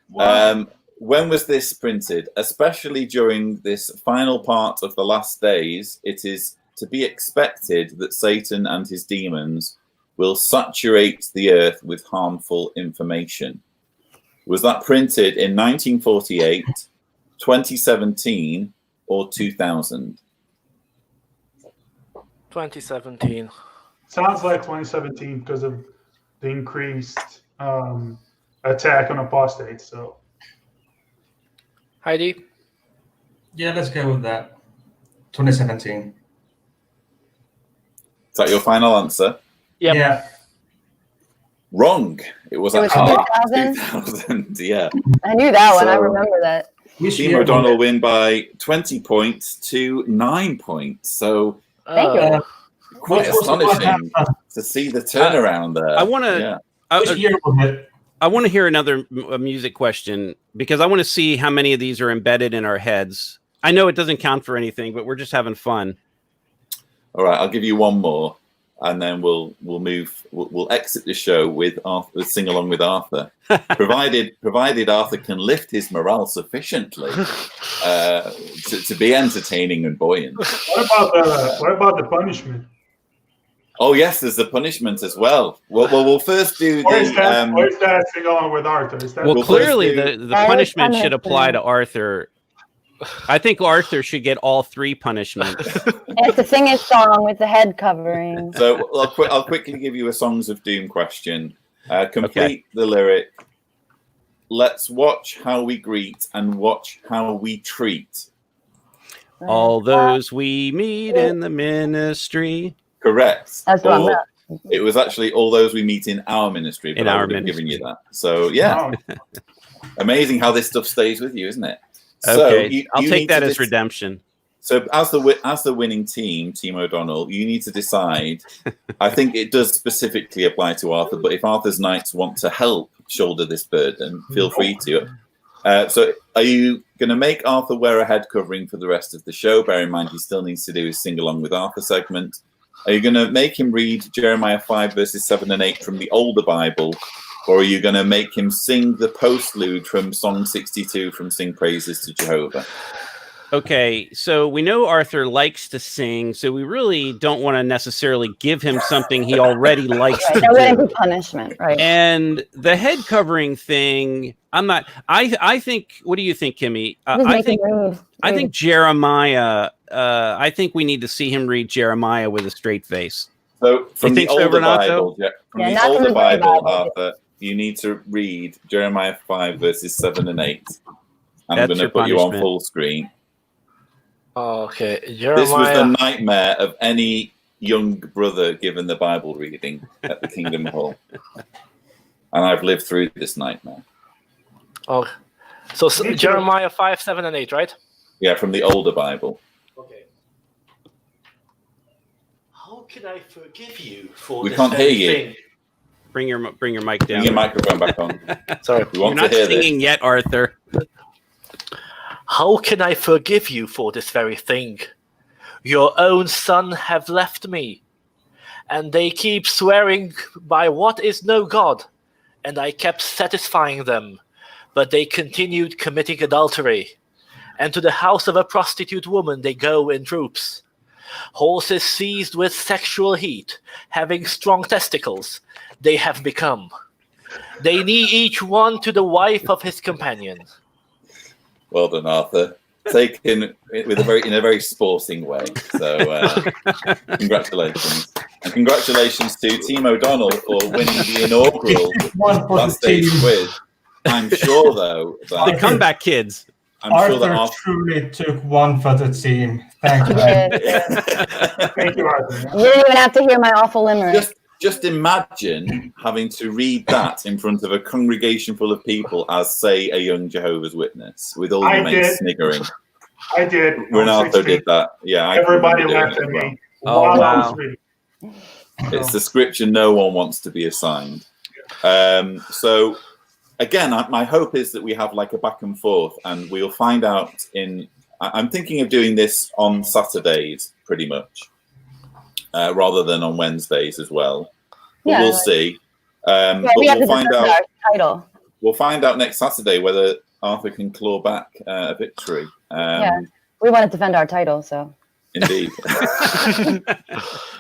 Wow. When was this printed? Especially during this final part of the last days, it is to be expected that Satan and his demons will saturate the earth with harmful information. Was that printed in 1948, 2017, or 2000? 2017. Sounds like 2017 because of the increased attack on apostates. So Heidi? Yeah, let's go with that. 2017. Is that your final answer? Yep. Yeah. Wrong. It was It was actually 2000? 2000. Yeah. I knew that one. I So- remember that. Which Team year was O'Donnell it? win by 20 points to 9 points. So Thank you. Uh, quite Which was the one astonishing that- to see the turnaround there. I want to. Yeah. Which year was it? I want to hear another music question because I want to see how many of these are embedded in our heads. I know it doesn't count for anything, but we're just having fun. All right, I'll give you one more, and then we'll exit the show with Arthur, sing along with Arthur, provided Arthur can lift his morale sufficiently to be entertaining and buoyant. what about the punishment? Oh yes, there's the punishment as well. We'll first do Or is the. that sing along with Arthur? Is that Well, We'll clearly first the That is punishment should apply to punishment. Arthur. I think Arthur should get all 3 punishments. He has to sing his song with the head covering. So I'll quickly give you a Songs of Doom question. Complete the lyric. Let's watch how we greet and watch how we treat. All those we meet in the ministry. Correct. That's what I'm Or- at. It was actually all those we meet in our ministry, but In I our would have given ministry. you that. So yeah, Oh, amazing how this stuff stays with you, isn't it? Okay, I'll you take need that to as redemption. So as the winning team, Team O'Donnell, you need to decide. I think it does specifically apply to Arthur, but if Arthur's knights want to help shoulder this burden, feel free to. So are you going to make Arthur wear a head covering for the rest of the show? Bear in mind he still needs to do his sing along with Arthur segment. Are you going to make him read Jeremiah 5 verses 7 and 8 from the older Bible? Or are you going to make him sing the postlude from Song 62 from Sing Praises to Jehovah? Okay, so we know Arthur likes to sing, so we really don't want to necessarily give him something he already likes Right, to that wouldn't do. be punishment, right? And the head covering thing, I'm not. I think. What do you think, Kimmy? Just I make think. him read. I think Jeremiah. I think we need to see him read Jeremiah with a straight face. So from the think so, older Renato? Bible, from Yeah, the not from older the Holy Bible, Bible. Arthur, you need to read Jeremiah 5 verses 7 and 8. And I'm That's going to your put you on punishment. full screen. Okay, This was Jeremiah. the nightmare of any young brother given the Bible reading at the Kingdom Hall. And I've lived through this nightmare. Oh, so Jeremiah 5, 7, and 8, right? Yeah, from the older Bible. Okay. How can I forgive you for We this can't very hear you. thing? Bring your mic Bring down. your microphone back on. Sorry. We You're want to not hear singing this. yet, Arthur. How can I forgive you for this very thing? Your own son have left me, and they keep swearing by what is no God, and I kept satisfying them, but they continued committing adultery. And to the house of a prostitute woman they go in troops. Horses seized with sexual heat, having strong testicles, they have become. They knee each one to the wife of his companion. Well done, Arthur. Taken with in a very sporting way. So congratulations. And congratulations to Team O'Donnell for winning the inaugural One for last the day's team. quiz. I'm sure, though, The that comeback kids. I'm sure Arthur that truly took one for the team. Thank you. Thank you, Arthur. You didn't even have to hear my awful limerick. just imagine having to read that in front of a congregation full of people as, say, a young Jehovah's Witness, with all your I mates did. sniggering. I did. Renato did that. Yeah, I Everybody remember doing laughed it at as well. me Oh, while I wow. was reading. It's the scripture no one wants to be assigned. So, again, my hope is that we have like a back and forth, and we'll find out I'm thinking of doing this on Saturdays, pretty much, rather than on Wednesdays as well. But Yeah, we'll like- see. Yeah, But we have we'll to find defend out. our title. We'll find out next Saturday whether Arthur can claw back a victory. Yeah. We want to defend our title, so Indeed. that's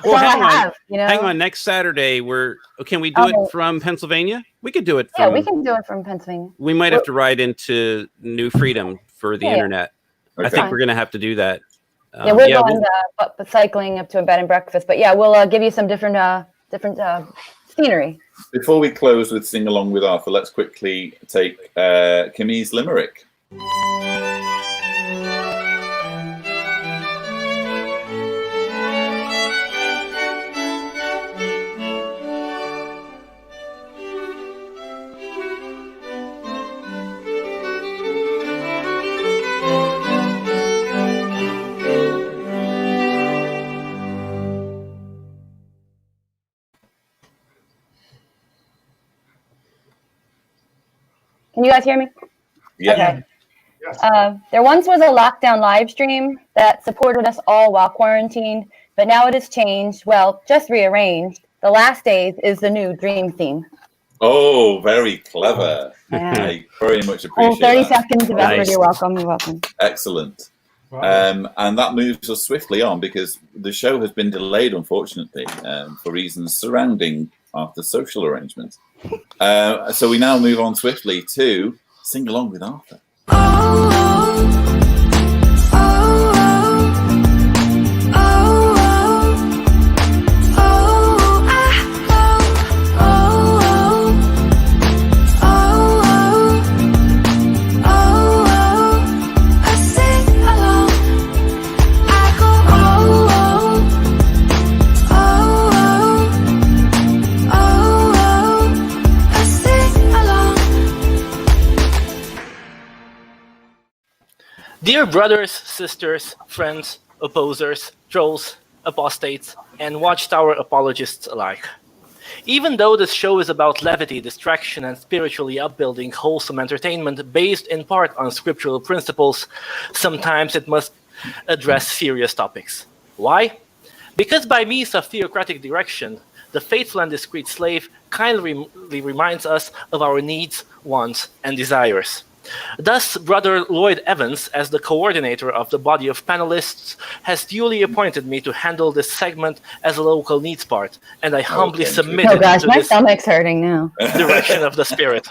Well, all hang I on. have. You know. Hang on. Next Saturday, can we do Oh. it from Pennsylvania? We could do it Yeah, from. we can do it from Pennsylvania. We might have to ride into New Freedom for the Yeah. internet. I Okay. think we're going to have to do that. Yeah, we're yeah, going cycling up to a bed and breakfast, but yeah, we'll give you some different scenery. Before we close with Sing Along with Arthur, let's quickly take Kimmy's limerick. Can you guys hear me? Yeah. Okay. Yes. There once was a lockdown live stream that supported us all while quarantined, but now it has changed. Well, just rearranged. The last days is the new dream theme. Oh, very clever. Yeah. I very much Oh, appreciate 30 that. seconds of effort. Nice. You're welcome. You're welcome. Excellent. Wow. And that moves us swiftly on because the show has been delayed, unfortunately, for reasons surrounding Arthur's social arrangements. So we now move on swiftly to Sing Along with Arthur. Dear brothers, sisters, friends, opposers, trolls, apostates, and Watchtower apologists alike. Even though this show is about levity, distraction, and spiritually upbuilding wholesome entertainment based in part on scriptural principles, sometimes it must address serious topics. Why? Because by means of theocratic direction, the faithful and discreet slave kindly reminds us of our needs, wants, and desires. Thus, Brother Lloyd Evans, as the coordinator of the body of panelists, has duly appointed me to handle this segment as a local needs part, and I humbly submit Oh it gosh, to my this stomach's hurting now. direction of the Spirit.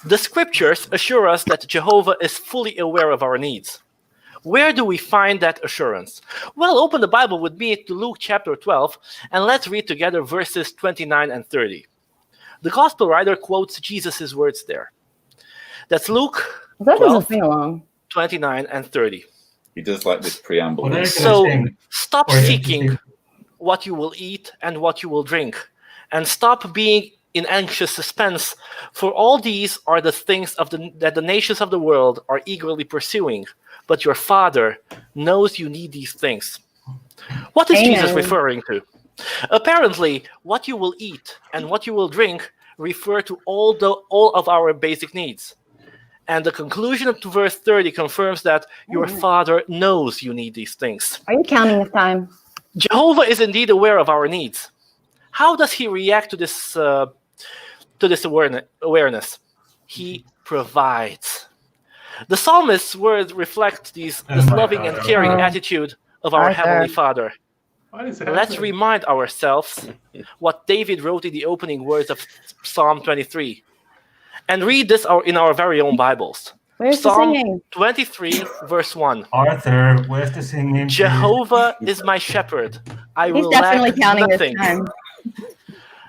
The scriptures assure us that Jehovah is fully aware of our needs. Where do we find that assurance? Well, open the Bible with me to Luke chapter 12, and let's read together verses 29 and 30. The gospel writer quotes Jesus' words there. That's Luke That 12, doesn't sing along. 29 and 30. He does like this preamble. What are you So gonna sing? stop Or seeking what you will eat and what you will drink, and stop being in anxious suspense, for all these are the things that the nations of the world are eagerly pursuing, but your Father knows you need these things. What is Jesus Amen. referring to? Apparently, what you will eat and what you will drink refer to all of our basic needs. And the conclusion of verse 30 confirms that your Father knows you need these things. Are you counting this time? Jehovah is indeed aware of our needs. How does he react to this awareness? He provides. The psalmist's words reflect this loving and caring attitude of our Arthur. Heavenly Father. What is Let's happening? remind ourselves what David wrote in the opening words of Psalm 23. And read this in our very own Bibles. Where's the Psalm singing? 23, verse 1. Arthur, where's the singing? please? Jehovah is my shepherd. I He's will definitely lack counting his nothing. time.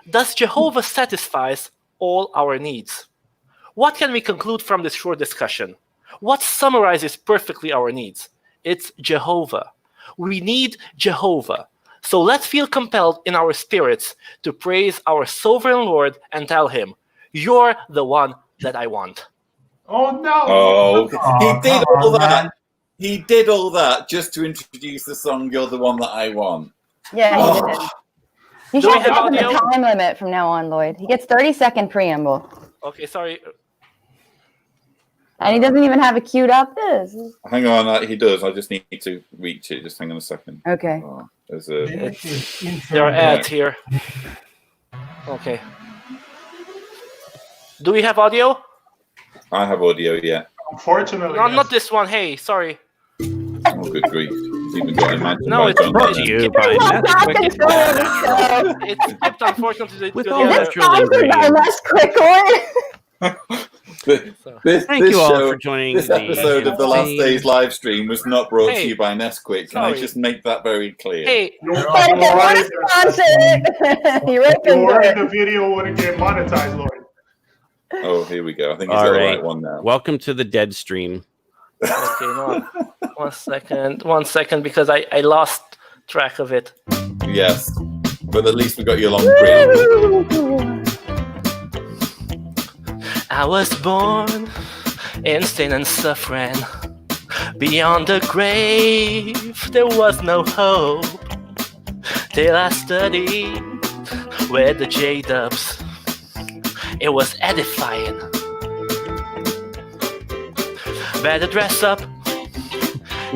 Thus Jehovah satisfies all our needs. What can we conclude from this short discussion? What summarizes perfectly our needs? It's Jehovah. We need Jehovah. So let's feel compelled in our spirits to praise our sovereign Lord and tell him, "You're the one that I want." Oh no! Oh, he did come all on, that. man. He did all that just to introduce the song "You're the One That I Want." Yeah, he Oh. did. You Do should we have to have give him a audio? time limit from now on, Lloyd. He gets 30-second preamble. Okay, sorry. And he doesn't even have it queued up. Hang on, he does. I just need to reach it. Just hang on a second. Okay. Oh, there's a. There are ads here. Okay. Do we have audio? I have audio, yeah. Unfortunately, No, yes. not this one. Hey, sorry. Oh, good grief. It's even got imagined No, by it's John Brought to Lennon. you by Nesquik. It skipped, unfortunately, to With the all other. natural ingredients. Less quickly. Thank you all for joining This episode of the last insane- day's live stream was not brought Hey, to you by Nesquik. Can I sorry. just make that very clear? Hey, You're But if they want to sponsor it, you're You're open to worried it. the video wouldn't get monetized, Lloyd. Oh, here we go. I think it's All got the right. right one now. Welcome to the dead stream. okay, no, 1 second, because I lost track of it. Yes. But at least we got your long preamble. I was born in sin and suffering. Beyond the grave, there was no hope. Till I studied with the J-Dubs. It was edifying. Better dress up,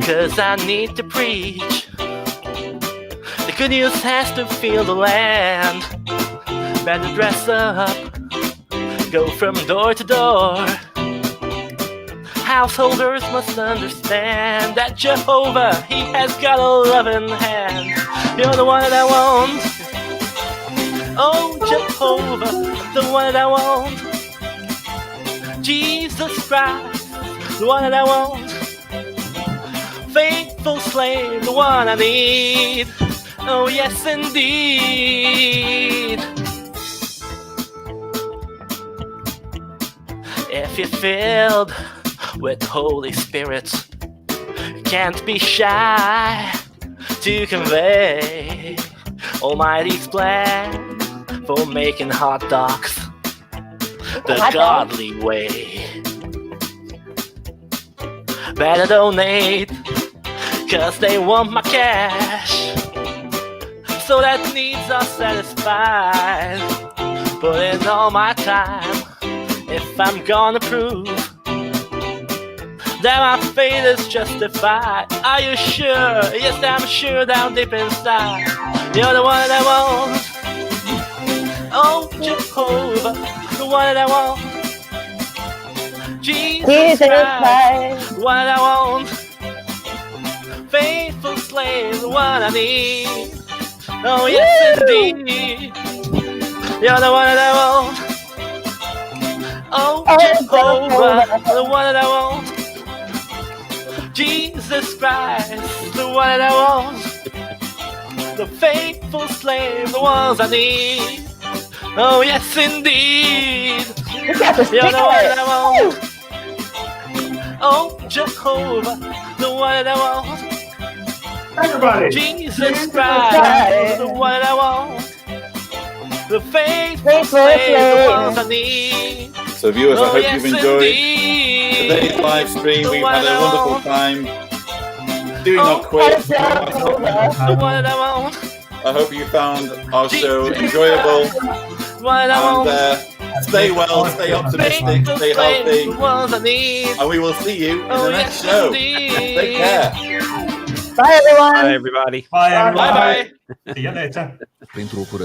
'cause I need to preach. The good news has to fill the land. Better dress up, go from door to door. Householders must understand that Jehovah, he has got a loving hand. You're the one that I want. Oh, Jehovah, the one that I want. Jesus Christ, the one that I want. Faithful slave, the one I need. Oh, yes, indeed. If you're filled with Holy Spirit, can't be shy to convey Almighty's plan for making hot dogs the godly way. Better donate, 'cause they want my cash, so that needs are satisfied. Put in all my time if I'm gonna prove that my faith is justified. Are you sure? Yes, I'm sure down deep inside. You're the one that I want. Oh, Jehovah, the one that I want. Jesus Christ, the one that I want. Faithful slave, the one I need. Oh, yes, indeed. You're the one that I want. Oh, Jehovah, the one that I want. Jesus Christ, the one that I want. The faithful slave, the ones I need. Oh, yes, indeed. You're the one that I want. Oh, Jehovah, the one that I want. Everybody, Jesus Christ, the one that I want. The faithful slave, the ones I need. So viewers, I Oh, hope yes, you've enjoyed indeed. today's live stream. The We've one had I a wonderful want. time doing Oh, our quiz. The one that I want. I hope you found our show enjoyable. The one that I And want. stay well, stay optimistic, Faithful stay slave, healthy, the ones I need. and we will see you in Oh, the next yes, show. indeed. Take care. Bye, everyone. Bye, everybody. Bye, everyone. Bye-bye. See you later. Pentru o curățenie